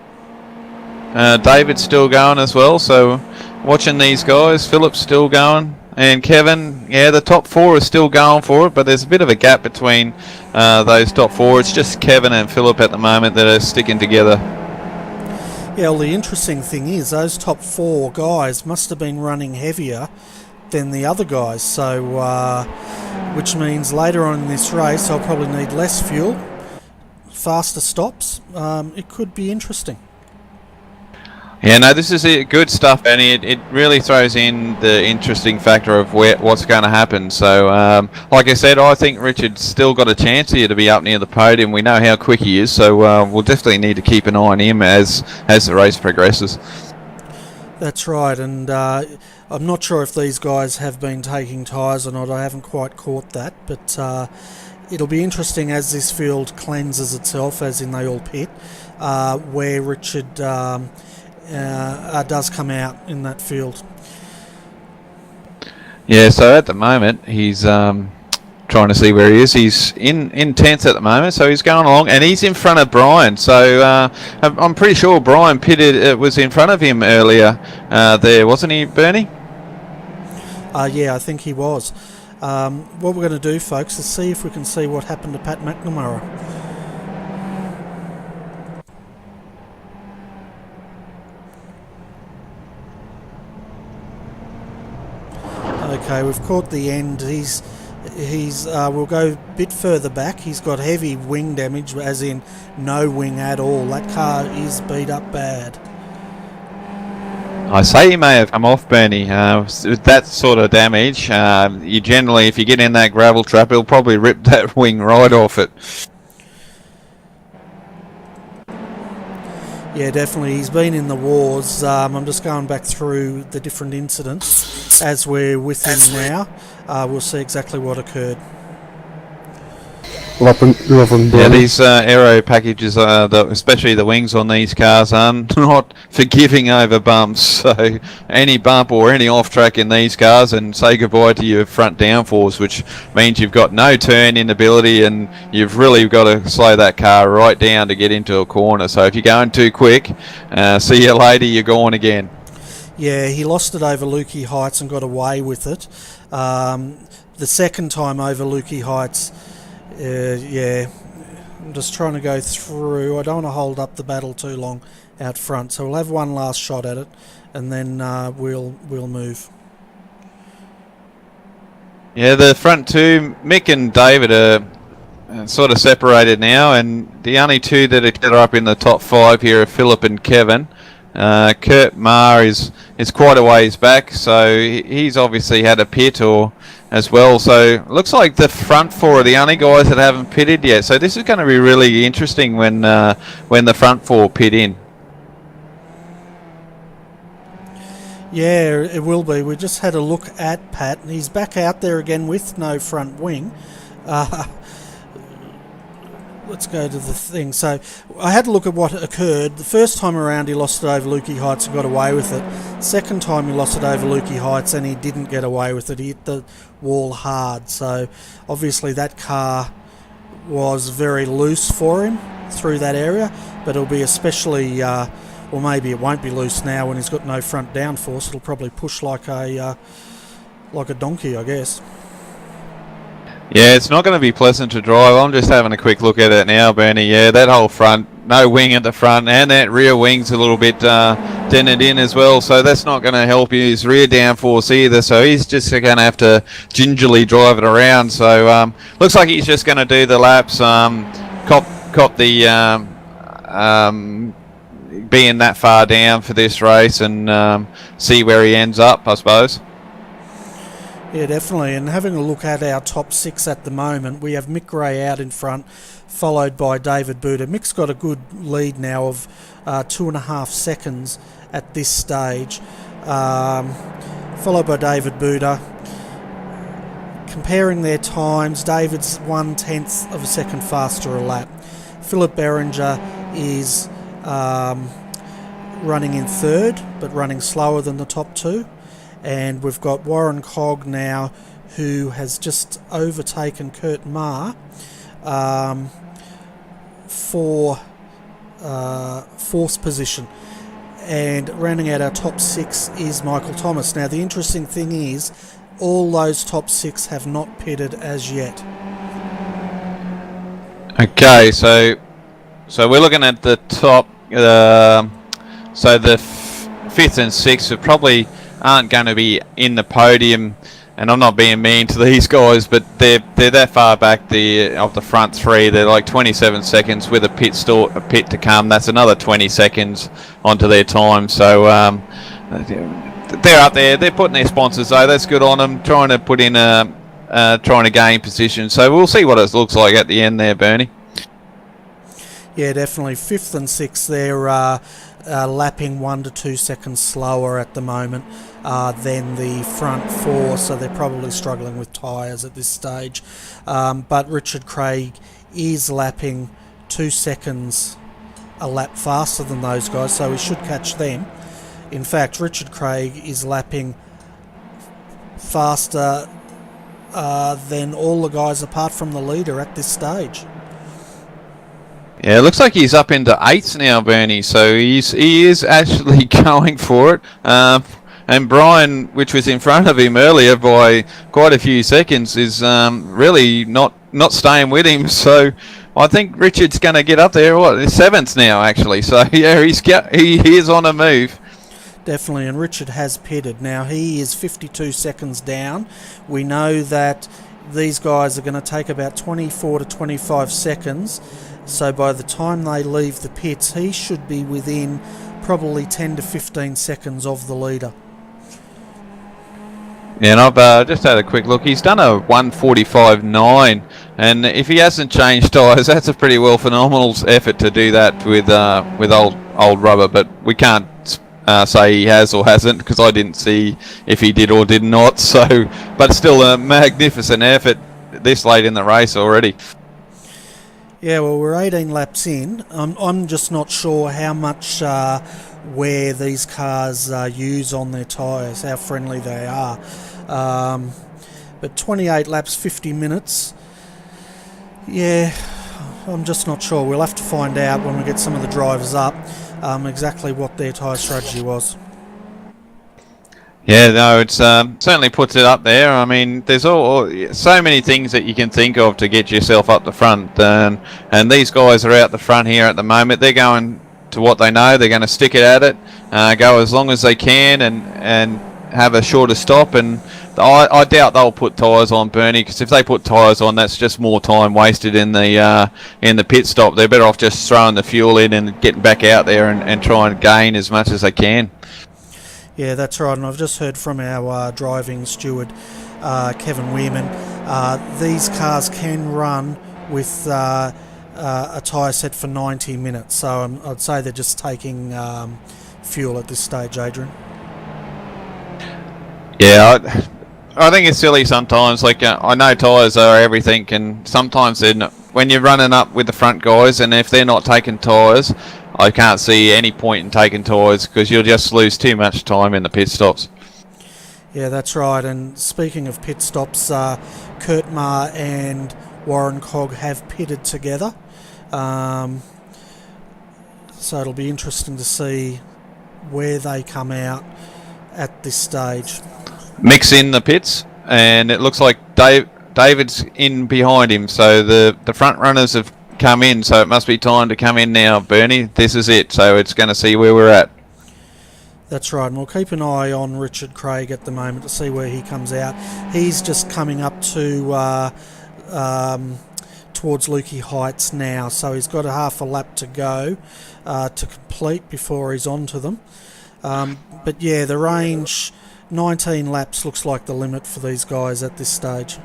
David's still going as well. So watching these guys. Philip's still going. And Kevin, yeah, the top four is still going for it, but there's a bit of a gap between those top four. It's just Kevin and Philip at the moment that are sticking together. Yeah, well, the interesting thing is those top four guys must have been running heavier than the other guys. So, which means later on in this race, I'll probably need less fuel, faster stops. It could be interesting. Yeah, no, this is good stuff, and it really throws in the interesting factor of what's going to happen. So, like I said, I think Richard's still got a chance here to be up near the podium. We know how quick he is, so we'll definitely need to keep an eye on him as the race progresses. That's right, and I'm not sure if these guys have been taking tyres or not. I haven't quite caught that, but it'll be interesting as this field cleanses itself, as in they all pit, where Richard does come out in that field. Yeah, so at the moment he's trying to see where he is. He's in 10th at the moment, so he's going along, and he's in front of Brian. So I'm pretty sure Brian pitted was in front of him earlier there, wasn't he, Bernie? Yeah, I think he was. What we're going to do, folks, is see if we can see what happened to Pat McNamara. Okay, we've caught the end. He's we'll go a bit further back. He's got heavy wing damage, as in no wing at all. That car is beat up bad. I say he may have come off, Bernie. With that sort of damage, you generally, if you get in that gravel trap, he'll probably rip that wing right off it. Yeah, definitely. He's been in the wars. I'm just going back through the different incidents as we're with him now. We'll see exactly what occurred. Yeah, these aero packages, especially the wings on these cars, are not forgiving over bumps. So any bump or any off track in these cars, and say goodbye to your front downforce, which means you've got no turn in ability, and you've really got to slow that car right down to get into a corner. So if you're going too quick, see you later, you're gone again. Yeah, he lost it over Lukey Heights and got away with it. The second time over Lukey Heights, yeah, I'm just trying to go through. I don't want to hold up the battle too long out front, so we'll have one last shot at it, and then we'll move. Yeah, the front two, Mick and David, are sort of separated now, and the only two that are up in the top five here are Philip and Kevin. Kurt Marr is quite a ways back, so he's obviously had a pit as well. So looks like the front four are the only guys that haven't pitted yet. So this is going to be really interesting when the front four pit in. Yeah, it will be. We just had a look at Pat, and he's back out there again with no front wing. Let's go to the thing. So I had a look at what occurred. The first time around he lost it over Lukey Heights and got away with it. Second time he lost it over Lukey Heights and he didn't get away with it. He hit the wall hard. So obviously that car was very loose for him through that area, but it'll be especially, or maybe it won't be loose now when he's got no front downforce. It'll probably push like a donkey, I guess. Yeah, it's not going to be pleasant to drive. I'm just having a quick look at it now, Bernie. Yeah, that whole front, no wing at the front, and that rear wing's a little bit dented in as well, so that's not going to help his rear downforce either, so he's just going to have to gingerly drive it around. So looks like he's just going to do the laps, cop the being that far down for this race and see where he ends up, I suppose. Yeah, definitely. And having a look at our top six at the moment, we have Mick Gray out in front, followed by David Buda. Mick's got a good lead now of 2.5 seconds at this stage, followed by David Buda. Comparing their times, David's 1/10 of a second faster a lap. Philip Behringer is running in third, but running slower than the top two. And we've got Warren Cogg now, who has just overtaken Kurt Marr for fourth position. And rounding out our top six is Michael Thomas. Now, the interesting thing is, all those top six have not pitted as yet. Okay, so we're looking at the top. So the fifth and sixth are probably aren't going to be in the podium, and I'm not being mean to these guys, but they're that far back of the front three. They're like 27 seconds with a pit to come. That's another 20 seconds onto their time. So they're up there. They're putting their sponsors though. That's good on them. Trying to put in trying to gain position. So we'll see what it looks like at the end there, Bernie. Yeah, definitely. Fifth and sixth, they're lapping 1 to 2 seconds slower at the moment than the front four, so they're probably struggling with tyres at this stage. But Richard Craig is lapping 2 seconds a lap faster than those guys, so he should catch them. In fact, Richard Craig is lapping faster than all the guys apart from the leader at this stage. Yeah, it looks like he's up into eighths now, Bernie. So he is actually going for it. And Brian, which was in front of him earlier by quite a few seconds, is really not staying with him. So I think Richard's going to get up there. What, seventh now, actually. So yeah, he is on a move. Definitely, and Richard has pitted. Now he is 52 seconds down. We know that these guys are going to take about 24 to 25 seconds. So by the time they leave the pits, he should be within probably 10 to 15 seconds of the leader. Yeah, and I've just had a quick look. He's done a 1:45.9, and if he hasn't changed tyres, that's a pretty phenomenal effort to do that with old rubber. But we can't say he has or hasn't, because I didn't see if he did or did not. So, but still a magnificent effort this late in the race already. Yeah, well, we're 18 laps in. I'm just not sure how much wear these cars use on their tyres, how friendly they are. But 28 laps, 50 minutes. Yeah, I'm just not sure. We'll have to find out when we get some of the drivers up exactly what their tyre strategy was. Yeah, no, it's certainly puts it up there. I mean, there's so many things that you can think of to get yourself up the front, and these guys are out the front here at the moment. They're going to what they know. They're going to stick it at it, go as long as they can, and have a shorter stop. And I doubt they'll put tyres on, Bernie, because if they put tyres on, that's just more time wasted in the pit stop. They're better off just throwing the fuel in and getting back out there and trying to gain as much as they can. Yeah, that's right, and I've just heard from our driving steward, Kevin Weirman. These cars can run with a tyre set for 90 minutes, so I'd say they're just taking fuel at this stage, Adrian. Yeah, I think it's silly sometimes. Like I know tyres are everything, and sometimes they're not, when you're running up with the front guys, and if they're not taking tyres, I can't see any point in taking tyres because you'll just lose too much time in the pit stops. Yeah, that's right. And speaking of pit stops, Kurt Marr and Warren Cogg have pitted together. So it'll be interesting to see where they come out at this stage. Mick's in the pits, and it looks like David's in behind him. So the front runners have come in, so it must be time to come in now, Bernie. This is it. So it's going to see where we're at. That's right, and we'll keep an eye on Richard Craig at the moment to see where he comes out. He's just coming up to towards Lukey Heights now, so he's got a half a lap to go to complete before he's on to them. But yeah, the range, 19 laps looks like the limit for these guys at this stage.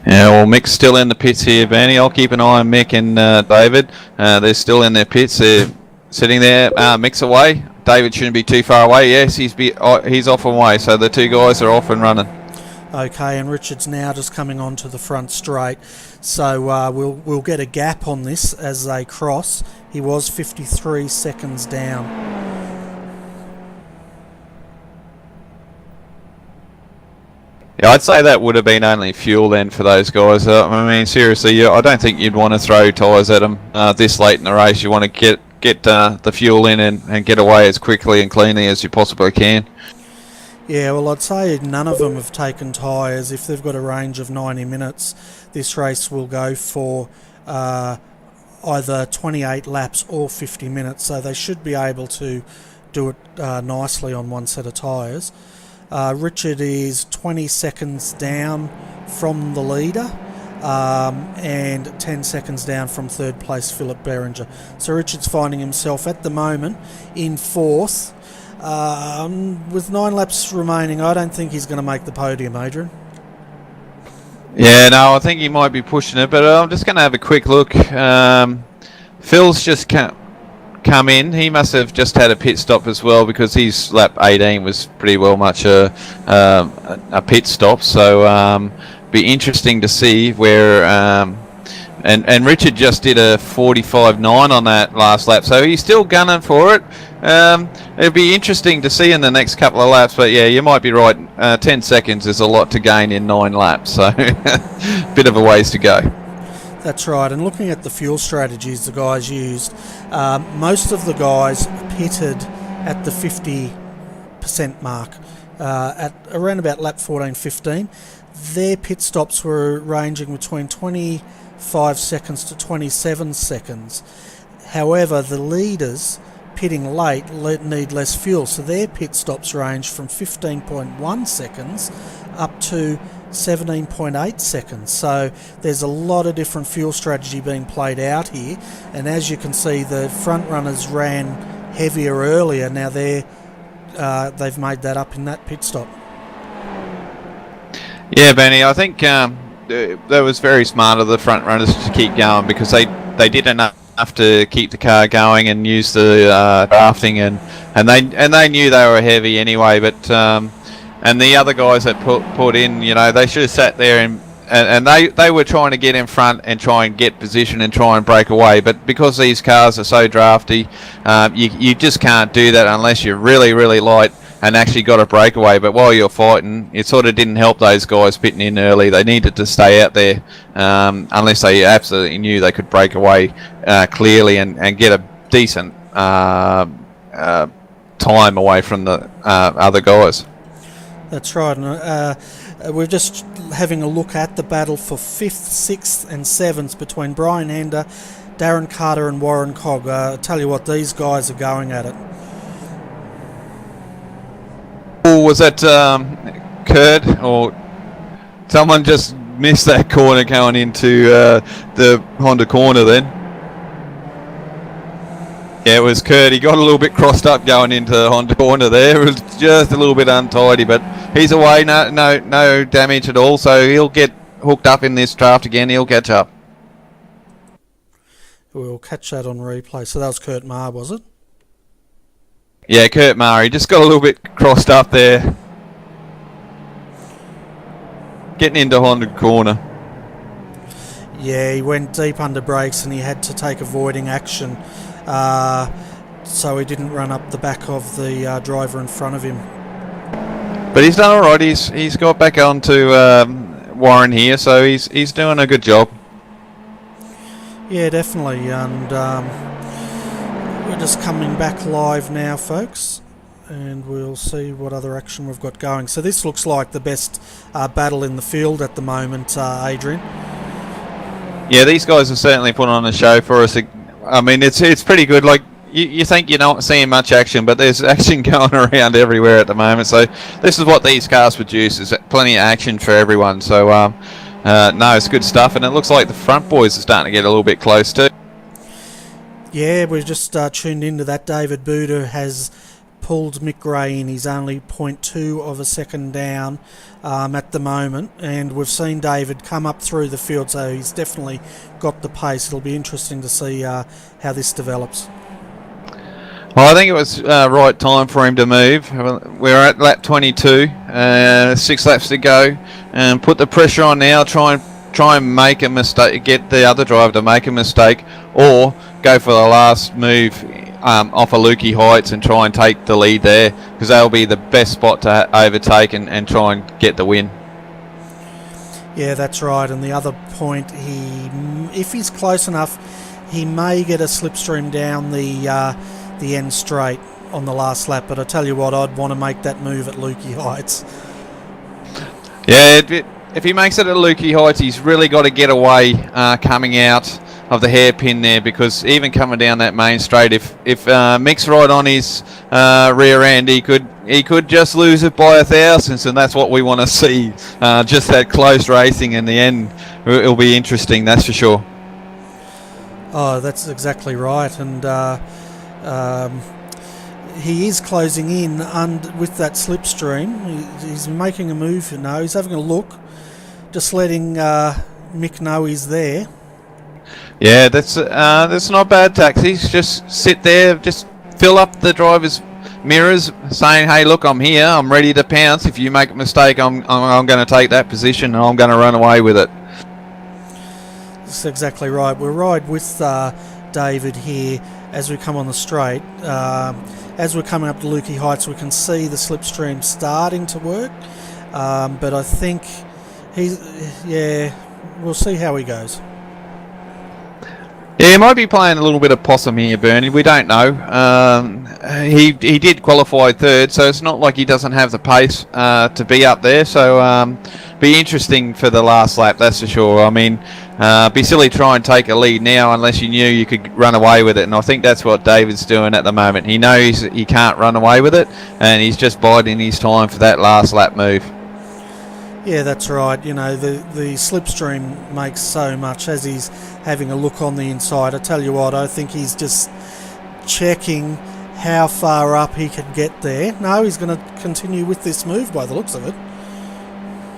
Yeah, well, Mick's still in the pits here, Bernie. I'll keep an eye on Mick and David. They're still in their pits. They're sitting there. Mick's away. David shouldn't be too far away. Yes, he's off and away. So the two guys are off and running. Okay, and Richard's now just coming onto the front straight. So we'll get a gap on this as they cross. He was 53 seconds down. Yeah, I'd say that would have been only fuel then for those guys. I mean, seriously, I don't think you'd want to throw tyres at them this late in the race. You want to get the fuel in and get away as quickly and cleanly as you possibly can. Yeah, well, I'd say none of them have taken tyres. If they've got a range of 90 minutes, this race will go for either 28 laps or 50 minutes, so they should be able to do it nicely on one set of tyres. Richard is 20 seconds down from the leader and 10 seconds down from third place Philip Behringer. So Richard's finding himself at the moment in fourth. With 9 laps remaining, I don't think he's going to make the podium, Adrian. Yeah, no, I think he might be pushing it, but I'm just going to have a quick look. Phil's just come in. He must have just had a pit stop as well because his lap 18 was pretty well much a pit stop. So be interesting to see where. And Richard just did a 45.9 on that last lap, so he's still gunning for it. It'll be interesting to see in the next couple of laps, but yeah, you might be right. 10 seconds is a lot to gain in 9 laps, so bit of a ways to go. That's right, and looking at the fuel strategies the guys used, most of the guys pitted at the 50% mark at around about lap 14-15. Their pit stops were ranging between 25 seconds to 27 seconds. However, the leaders pitting late need less fuel, so their pit stops range from 15.1 seconds up to 17.8 seconds. So there's a lot of different fuel strategy being played out here, and as you can see, the front runners ran heavier earlier. Now they've made that up in that pit stop. Yeah, Benny, I think that was very smart of the front runners to keep going because they did enough to keep the car going and use the drafting and they knew they were heavy anyway, but and the other guys that put in, you know, they should have sat there and they were trying to get in front and try and get position and try and break away, but because these cars are so drafty, you just can't do that unless you're really, really light and actually got a breakaway. But while you're fighting, it sort of didn't help those guys pitting in early. They needed to stay out there unless they absolutely knew they could break away clearly and get a decent time away from the other guys. That's right. We're just having a look at the battle for 5th, 6th and 7th between Brian Hender, Darren Carter and Warren Cogg. I tell you what, these guys are going at it. Was that Kurt or someone just missed that corner going into the Honda corner then? Yeah, it was Kurt. He got a little bit crossed up going into the Honda corner there. It was just a little bit untidy, but he's away. No damage at all, so he'll get hooked up in this draft again. He'll catch up. We'll catch that on replay. So that was Kurt Marr, was it? Yeah, Kurt Murray just got a little bit crossed up there. getting into Honda corner. Yeah, he went deep under brakes and he had to take avoiding action, so he didn't run up the back of the driver in front of him. But he's done all right. He's got back onto Warren here, so he's doing a good job. Yeah, definitely. And we're just coming back live now, folks, and we'll see what other action we've got going. So this looks like the best battle in the field at the moment, Adrian. Yeah, these guys are certainly putting on a show for us. I mean, it's pretty good. Like, you think you're not seeing much action, but there's action going around everywhere at the moment. So this is what these cars produce, is plenty of action for everyone. So, no, it's good stuff. And it looks like the front boys are starting to get a little bit close too. Yeah, we've just tuned into that. David Buda has pulled Mick Gray in. He's only 0.2 of a second down at the moment, and we've seen David come up through the field, so he's definitely got the pace. It'll be interesting to see how this develops. Well, I think it was right time for him to move. We're at lap 22, 6 laps to go, and put the pressure on now. Try and make a mistake, get the other driver to make a mistake, or go for the last move off of Lukey Heights and try and take the lead there, because that'll be the best spot to overtake and try and get the win. Yeah, that's right. And the other point, if he's close enough, he may get a slipstream down the end straight on the last lap. But I tell you what, I'd want to make that move at Lukey Heights. Yeah, if he makes it at Lukey Heights, he's really got to get away coming out of the hairpin there, because even coming down that main straight, if Mick's right on his rear end, he could just lose it by 1,000, and that's what we want to see. Just that close racing in the end. It'll be interesting, that's for sure. Oh, that's exactly right, and he is closing in with that slipstream. He's making a move now. He's having a look, just letting Mick know he's there. Yeah, that's not bad tactics. Just sit there, just fill up the driver's mirrors, saying, "Hey, look, I'm here. I'm ready to pounce. If you make a mistake, I'm going to take that position and I'm going to run away with it." That's exactly right. We'll ride with David here as we come on the straight. As we're coming up to Lukey Heights, we can see the slipstream starting to work, but I think we'll see how he goes. Yeah, he might be playing a little bit of possum here, Bernie. We don't know. He did qualify third, so it's not like he doesn't have the pace to be up there. So be interesting for the last lap, that's for sure. I mean, be silly try and take a lead now unless you knew you could run away with it. And I think that's what David's doing at the moment. He knows he can't run away with it, and he's just biding his time for that last lap move. Yeah, that's right. You know, the slipstream makes so much as he's having a look on the inside. I tell you what, I think he's just checking how far up he can get there. No, he's going to continue with this move by the looks of it.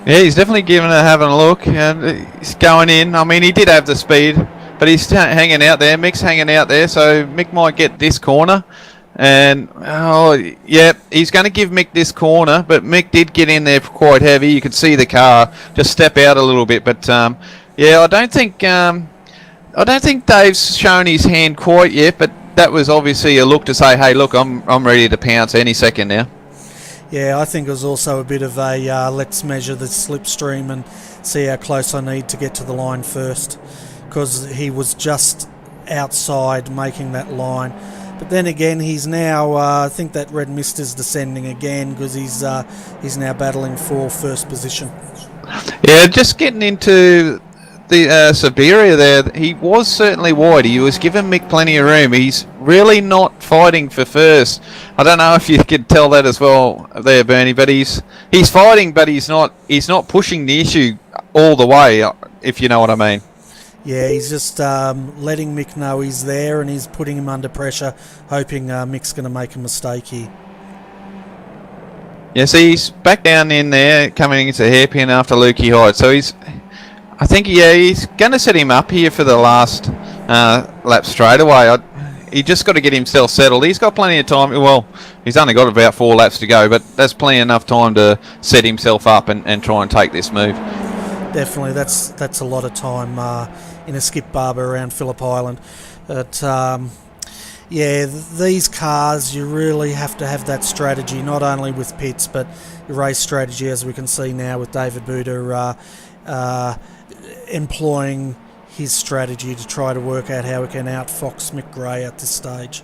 Yeah, he's definitely having a look, and he's going in. I mean, he did have the speed, but he's hanging out there. Mick's hanging out there, so Mick might get this corner. And, he's going to give Mick this corner, but Mick did get in there quite heavy. You could see the car just step out a little bit. But, I don't think Dave's shown his hand quite yet, but that was obviously a look to say, hey, look, I'm ready to pounce any second now. Yeah, I think it was also a bit of a let's measure the slipstream and see how close I need to get to the line first, because he was just outside making that line. But then again, he's now, I think that red mist is descending again, because he's now battling for first position. Yeah, just getting into the Siberia there, he was certainly wide. He was giving Mick plenty of room. He's really not fighting for first. I don't know if you could tell that as well there, Bernie, but he's fighting, but he's not pushing the issue all the way, if you know what I mean. Yeah, he's just letting Mick know he's there, and he's putting him under pressure, hoping Mick's going to make a mistake here. Yeah, so he's back down in there, coming into hairpin after Lukey Heights. So he's going to set him up here for the last lap straight away. He just got to get himself settled. He's got plenty of time. Well, he's only got about 4 laps to go, but that's plenty enough time to set himself up and try and take this move. definitely. That's a lot of time in a skip Barber around Phillip Island. But yeah, these cars, you really have to have that strategy, not only with pits, but your race strategy, as we can see now with David Buda employing his strategy to try to work out how we can outfox Mick Gray at this stage.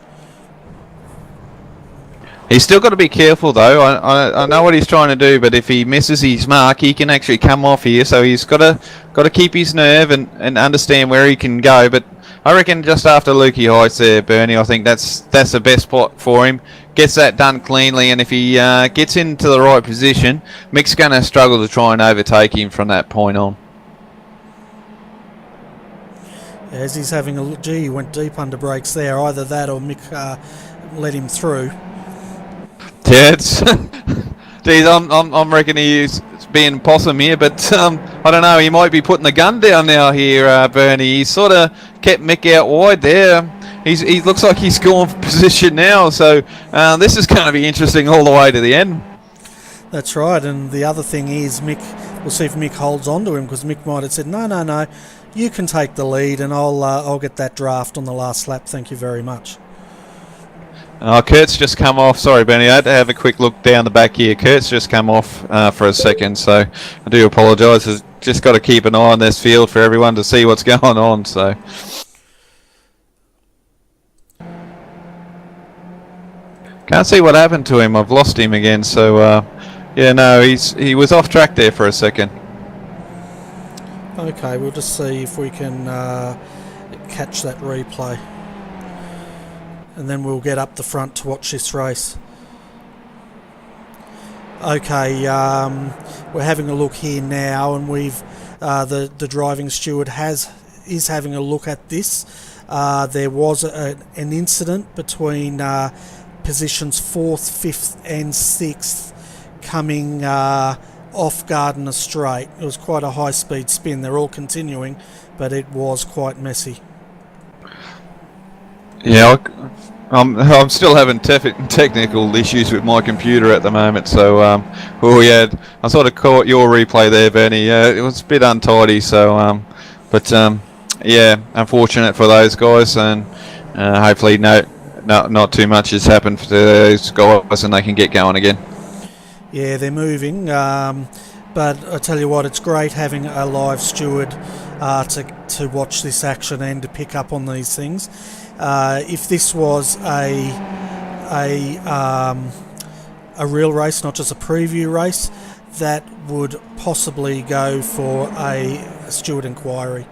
He's still got to be careful, though. I know what he's trying to do, but if he misses his mark, he can actually come off here. So he's got to keep his nerve and understand where he can go. But I reckon just after Lukey Heights there, Bernie, I think that's the best spot for him. Gets that done cleanly, and if he gets into the right position, Mick's going to struggle to try and overtake him from that point on. As he's having a look, gee, he went deep under brakes there. Either that or Mick let him through. Yeah, it's geez, I'm reckon he's being possum here, but I don't know. He might be putting the gun down now here, Bernie. He sort of kept Mick out wide there. He looks like he's gone for position now, so this is going to be interesting all the way to the end. That's right, and the other thing is we'll see if Mick holds on to him, because Mick might have said, no, you can take the lead, and I'll get that draft on the last lap. Thank you very much. Kurt's just come off. Sorry, Benny, I had to have a quick look down the back here. Kurt's just come off for a second, so I do apologise. I've just got to keep an eye on this field for everyone to see what's going on. So, can't see what happened to him. I've lost him again. So, yeah, no, he was off track there for a second. Okay, we'll just see if we can catch that replay. And then we'll get up the front to watch this race. Okay, we're having a look here now, and we've the driving steward is having a look at this. There was an incident between positions 4th, 5th and 6th coming off Gardiner Straight. It was quite a high speed spin. They're all continuing, but it was quite messy. Yeah, I'm still having technical issues with my computer at the moment, so I sort of caught your replay there, Bernie. It was a bit untidy, so yeah, unfortunate for those guys, and hopefully not too much has happened to those guys, and they can get going again. Yeah, they're moving, but I tell you what, it's great having a live steward to watch this action and to pick up on these things. If this was a real race, not just a preview race, that would possibly go for a steward inquiry.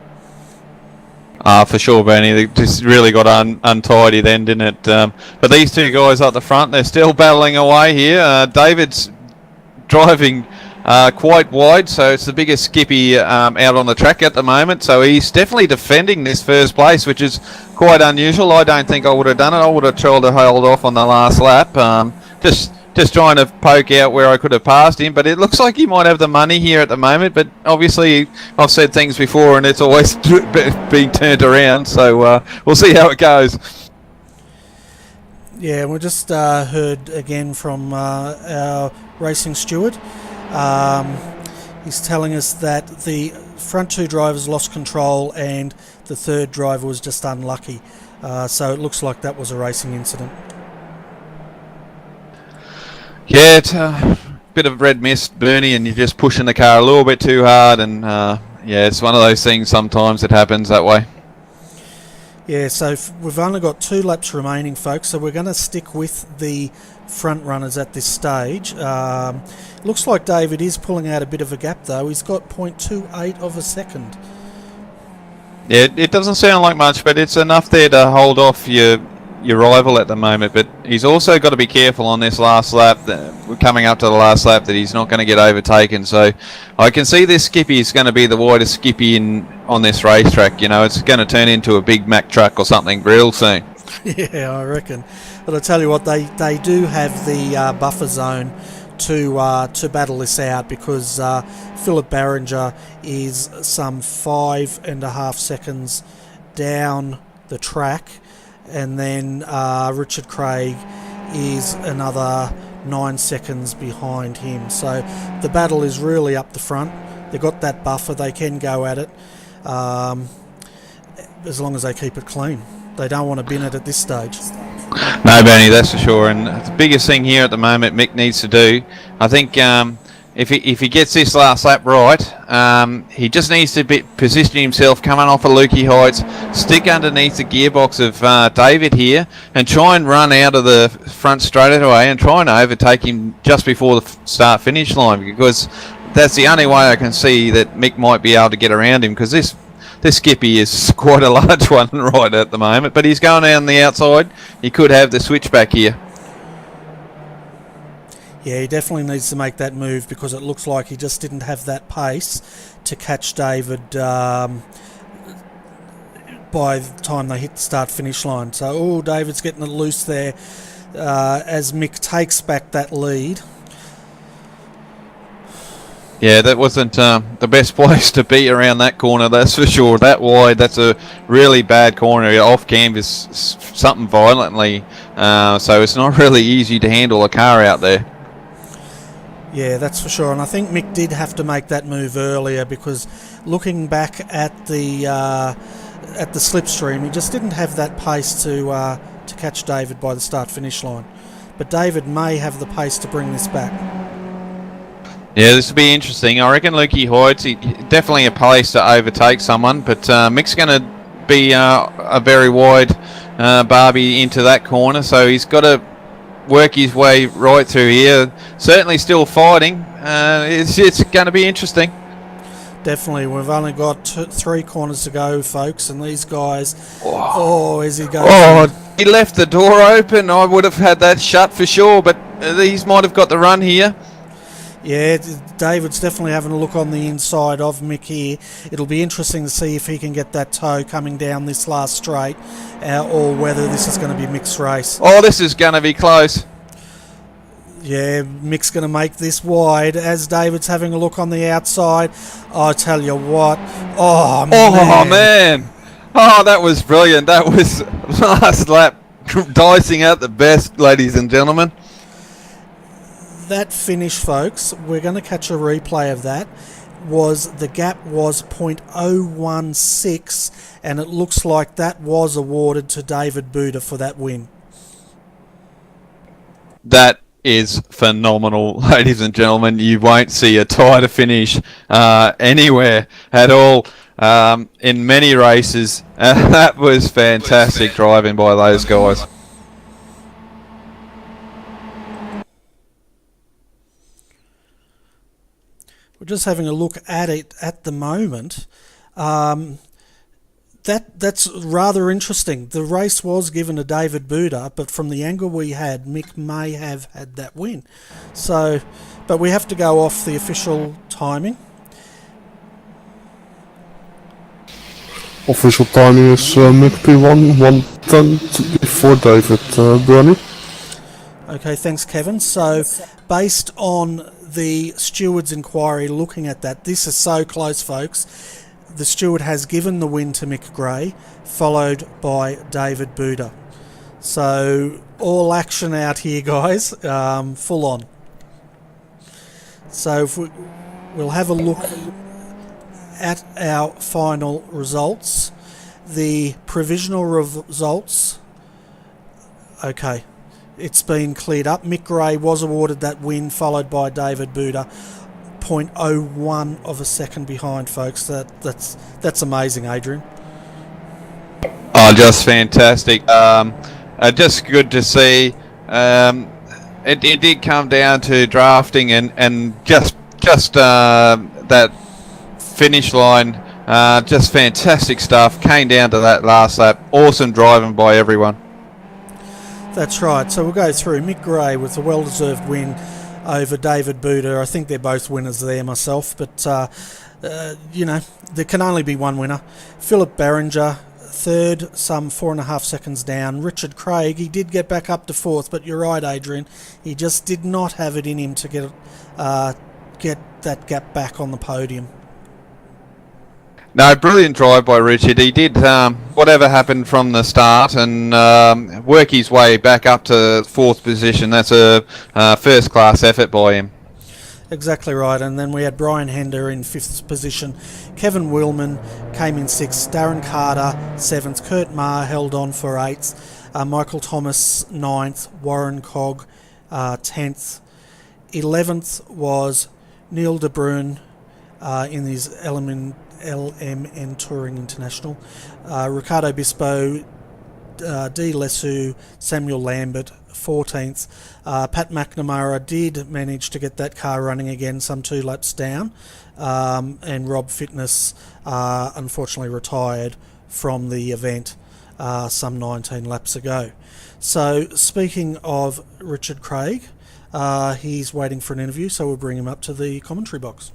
For sure, Bernie. They just really got untidy then, didn't it? But these two guys up the front, they're still battling away here. David's driving quite wide, so it's the biggest skippy out on the track at the moment, so he's definitely defending this first place, which is quite unusual. I don't think I would have done it. I would have tried to hold off on the last lap, just trying to poke out where I could have passed him, but it looks like he might have the money here at the moment, but obviously I've said things before and it's always being turned around, so we'll see how it goes. Yeah, we just heard again from our racing steward. He's telling us that the front two drivers lost control and the third driver was just unlucky. So it looks like that was a racing incident. Yeah, it's a bit of red mist, Bernie, and you're just pushing the car a little bit too hard, and yeah, it's one of those things sometimes it happens that way. Yeah, so we've only got 2 laps remaining, folks, so we're going to stick with the front runners at this stage. Looks like David is pulling out a bit of a gap, though. He's got 0.28 of a second. Yeah, it doesn't sound like much, but it's enough there to hold off your rival at the moment. But he's also got to be careful on this last lap. We're coming up to the last lap, that he's not going to get overtaken. So I can see this skippy is going to be the widest skippy on this racetrack. You know, it's going to turn into a big Mack truck or something real soon. Yeah, I reckon. But I tell you what, they do have the buffer zone to battle this out, because Philip Barringer is some 5.5 seconds down the track, and then Richard Craig is another 9 seconds behind him. So the battle is really up the front they've got that buffer. They can go at it as long as they keep it clean. They don't want to bin it at this stage. No, Bernie, that's for sure. And the biggest thing here at the moment Mick needs to do, I think, if he gets this last lap right, he just needs to be positioning himself coming off of Lukey Heights, stick underneath the gearbox of David here, and try and run out of the front straight away and try and overtake him just before the start-finish line, because that's the only way I can see that Mick might be able to get around him, because this Skippy is quite a large one right at the moment, but he's going down the outside. He could have the switchback here. Yeah, he definitely needs to make that move, because it looks like he just didn't have that pace to catch David by the time they hit the start-finish line. So, David's getting it loose there as Mick takes back that lead. Yeah, that wasn't the best place to be around that corner, that's for sure. That wide, that's a really bad corner. Off canvas something violently, so it's not really easy to handle a car out there. Yeah, that's for sure. And I think Mick did have to make that move earlier, because looking back at the slipstream, he just didn't have that pace to catch David by the start-finish line. But David may have the pace to bring this back. Yeah, this will be interesting. I reckon Lukey Heights, definitely a place to overtake someone, but Mick's going to be a very wide Barbie into that corner, so he's got to work his way right through here. Certainly still fighting. It's going to be interesting. Definitely. We've only got 3 corners to go, folks, and these guys... as he goes... He left the door open. I would have had that shut for sure, but these might have got the run here. Yeah, David's definitely having a look on the inside of Mick here. It'll be interesting to see if he can get that toe coming down this last straight, or whether this is going to be Mick's race. Oh, this is going to be close. Yeah, Mick's going to make this wide as David's having a look on the outside. I tell you what. Oh, man. Oh, that was brilliant. That was last lap dicing out the best, ladies and gentlemen. That finish, folks, we're going to catch a replay of that. The gap was 0.016, and it looks like that was awarded to David Buda for that win. That is phenomenal, ladies and gentlemen. You won't see a tighter finish anywhere at all in many races. That was fantastic driving by those guys. We're just having a look at it at the moment. That's rather interesting. The race was given to David Buda, but from the angle we had, Mick may have had that win. So, but we have to go off the official timing. Official timing is Mick P1, 1:10 before David, Bernie. Okay, thanks, Kevin. So, based on the steward's inquiry looking at that, this is so close, folks. The steward has given the win to Mick Gray, followed by David Buda. So, all action out here, guys, full on. So, if we'll have a look at our final results. The provisional results, okay, it's been cleared up. Mick Gray was awarded that win, followed by David Buda, 0.01 of a second behind, folks. That's amazing, Adrian. Oh, just fantastic. Just good to see. It did come down to drafting and just that finish line. Just fantastic stuff. Came down to that last lap. Awesome driving by everyone. That's right. So we'll go through. Mick Gray with a well-deserved win over David Buda. I think they're both winners there myself, but there can only be one winner. Philip Barringer, third, some 4.5 seconds down. Richard Craig, he did get back up to fourth, but you're right, Adrian. He just did not have it in him to get that gap back on the podium. No, brilliant drive by Richard. He did whatever happened from the start and work his way back up to fourth position. That's a first-class effort by him. Exactly right. And then we had Brian Hender in 5th position. Kevin Willman came in 6th. Darren Carter 7th. Kurt Marr held on for 8th. Michael Thomas 9th. Warren Cogg 10th. 11th was Neil De Bruyn in his LMN Touring International. Ricardo Bispo, D. Lesu, Samuel Lambert 14th. Pat McNamara did manage to get that car running again, some 2 laps down, and Rob Fitness unfortunately retired from the event some 19 laps ago. So speaking of Richard Craig, he's waiting for an interview, so we'll bring him up to the commentary box.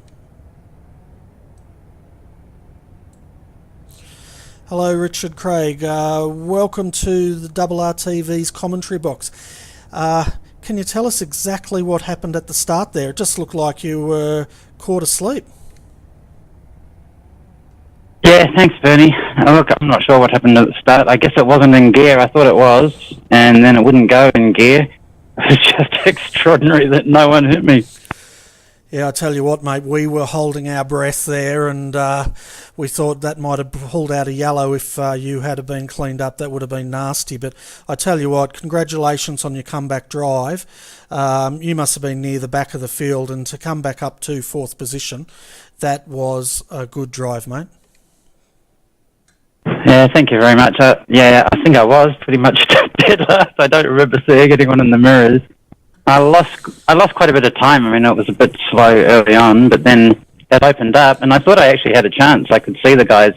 Hello, Richard Craig. Welcome to the RRTV's commentary box. Can you tell us exactly what happened at the start there? It just looked like you were caught asleep. Yeah, thanks, Bernie. Look, I'm not sure what happened at the start. I guess it wasn't in gear. I thought it was, and then it wouldn't go in gear. It was just extraordinary that no one hit me. Yeah, I tell you what, mate, we were holding our breath there, and we thought that might have pulled out a yellow if you had been cleaned up. That would have been nasty. But I tell you what, congratulations on your comeback drive. You must have been near the back of the field, and to come back up to 4th position, that was a good drive, mate. Yeah, thank you very much. Yeah, I think I was pretty much dead last. I don't remember seeing anyone in the mirrors. I lost quite a bit of time. I mean, it was a bit slow early on, but then it opened up, and I thought I actually had a chance. I could see the guys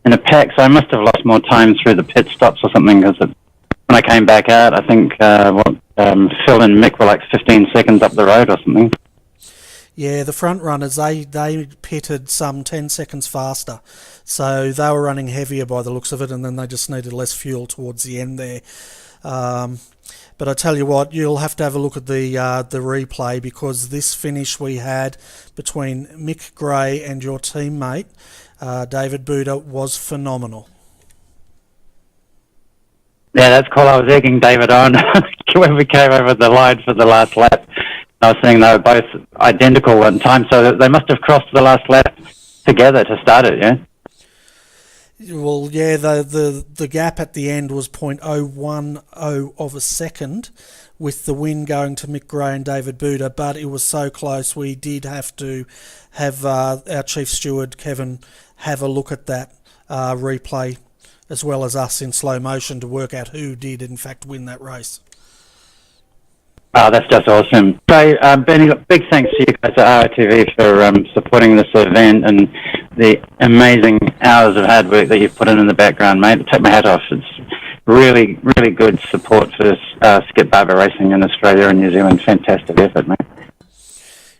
in a pack, so I must have lost more time through the pit stops or something, because when I came back out, I think Phil and Mick were like 15 seconds up the road or something. Yeah, the front runners, they pitted some 10 seconds faster. So they were running heavier by the looks of it, and then they just needed less fuel towards the end there. But I tell you what, you'll have to have a look at the replay, because this finish we had between Mick Gray and your teammate, David Buda, was phenomenal. Yeah, that's cool. I was egging David on when we came over the line for the last lap. I was saying they were both identical in time, so they must have crossed the last lap together to start it, yeah? Well, yeah, the gap at the end was 0.010 of a second, with the win going to Mick Gray and David Buda, but it was so close we did have to have our chief steward, Kevin, have a look at that replay, as well as us in slow motion, to work out who did in fact win that race. Oh, that's just awesome. So, Benny, big thanks to you guys at RRTV for supporting this event and the amazing hours of hard work that you've put in the background, mate. Take my hat off. It's really, really good support for Skip Barber racing in Australia and New Zealand. Fantastic effort, mate.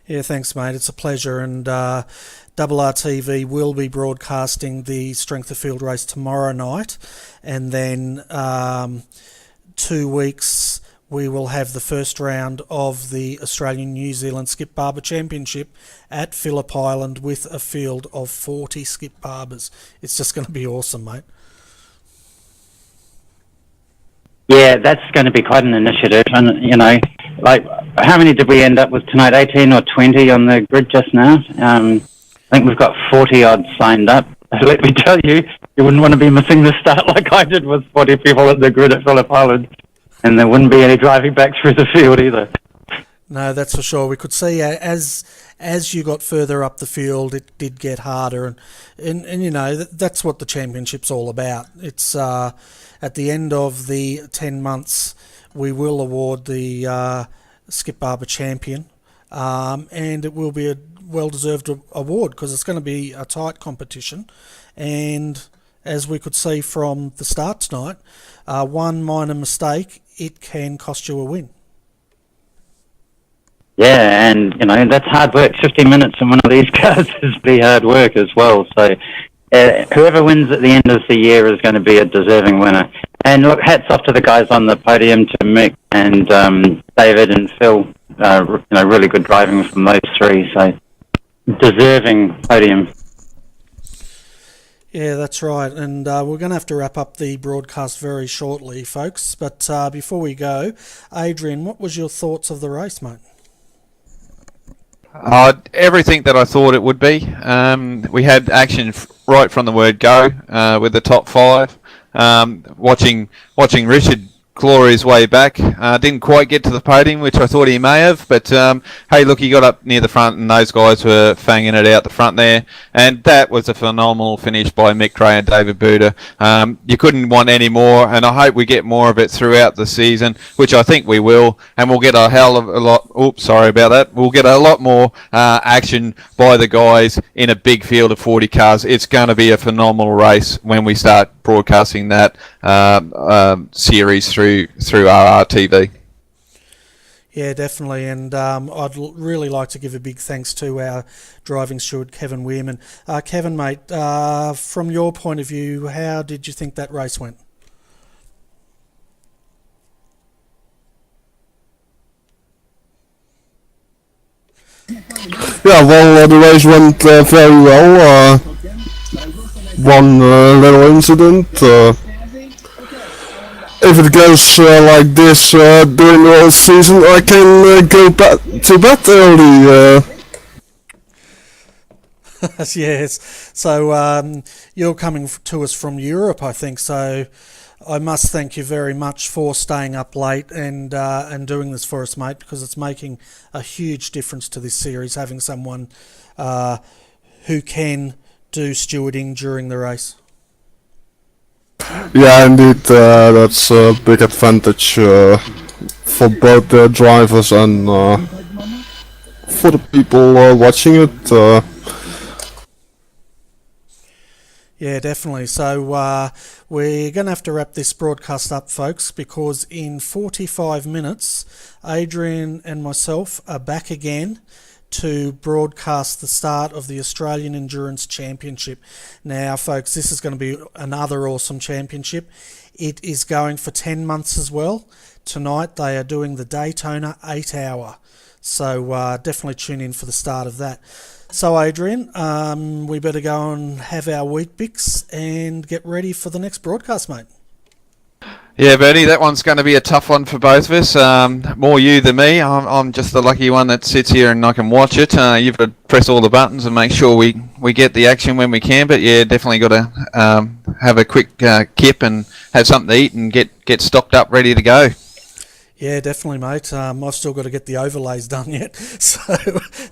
Yeah, thanks, mate. It's a pleasure. And RRTV will be broadcasting the Strength of Field race tomorrow night. And then 2 weeks, we will have the first round of the Australian-New Zealand Skip Barber Championship at Phillip Island with a field of 40 Skip Barbers. It's just going to be awesome, mate. Yeah, that's going to be quite an initiative. And, you know, like, how many did we end up with tonight? 18 or 20 on the grid just now? I think we've got 40 odd signed up. Let me tell you, you wouldn't want to be missing the start like I did with 40 people at the grid at Phillip Island. And there wouldn't be any driving back through the field either. No, that's for sure. We could see as you got further up the field, it did get harder. And you know, that's what the championship's all about. It's at the end of the 10 months, we will award the Skip Barber champion. And it will be a well-deserved award, because it's going to be a tight competition. And as we could see from the start tonight, one minor mistake, it can cost you a win. Yeah, and, you know, that's hard work. 50 minutes in one of these cars is pretty hard work as well. So whoever wins at the end of the year is going to be a deserving winner. And look, hats off to the guys on the podium, to Mick and David and Phil. You know, really good driving from those three. So deserving podium. Yeah, that's right. And we're going to have to wrap up the broadcast very shortly, folks. But before we go, Adrian, what was your thoughts of the race, mate? Everything that I thought it would be. We had action right from the word go with the top five. Watching Richard claw his way back. Didn't quite get to the podium, which I thought he may have, but hey, look, he got up near the front, and those guys were fanging it out the front there, and that was a phenomenal finish by Mick Gray and David Buda. You couldn't want any more, and I hope we get more of it throughout the season, which I think we will, and we'll get a hell of a lot. Oops, sorry about that. We'll get a lot more action by the guys in a big field of 40 cars. It's going to be a phenomenal race when we start broadcasting that series through RRTV. Yeah, definitely, and really like to give a big thanks to our driving steward, Kevin Weirman. Kevin, mate, from your point of view, how did you think that race went? Yeah, well, the race went very well. One little incident. If it goes like this during the whole season, I can go to bed early. Yes. So you're coming to us from Europe, I think. So I must thank you very much for staying up late and doing this for us, mate, because it's making a huge difference to this series, having someone who can do stewarding during the race. Yeah, indeed, that's a big advantage for both the drivers and for the people watching it. Yeah, definitely. So we're going to have to wrap this broadcast up, folks, because in 45 minutes, Adrian and myself are back again to broadcast the start of the Australian Endurance Championship. Now, folks, this is going to be another awesome championship. It is going for 10 months as well. Tonight, they are doing the Daytona 8 hour. So definitely tune in for the start of that. So, Adrian, we better go and have our Wheat Bix and get ready for the next broadcast, mate. Yeah, Bernie, that one's going to be a tough one for both of us. More you than me. I'm just the lucky one that sits here and I can watch it. You've got to press all the buttons and make sure we get the action when we can. But yeah, definitely got to have a quick kip and have something to eat and get stocked up, ready to go. Yeah, definitely, mate. I've still got to get the overlays done yet, so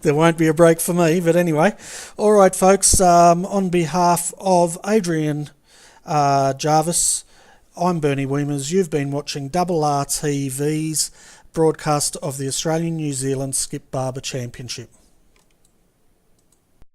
there won't be a break for me. But anyway, all right, folks. On behalf of Adrian Jarvis, I'm Bernie Weemers. You've been watching RRTV's broadcast of the Australian New Zealand Skip Barber Championship.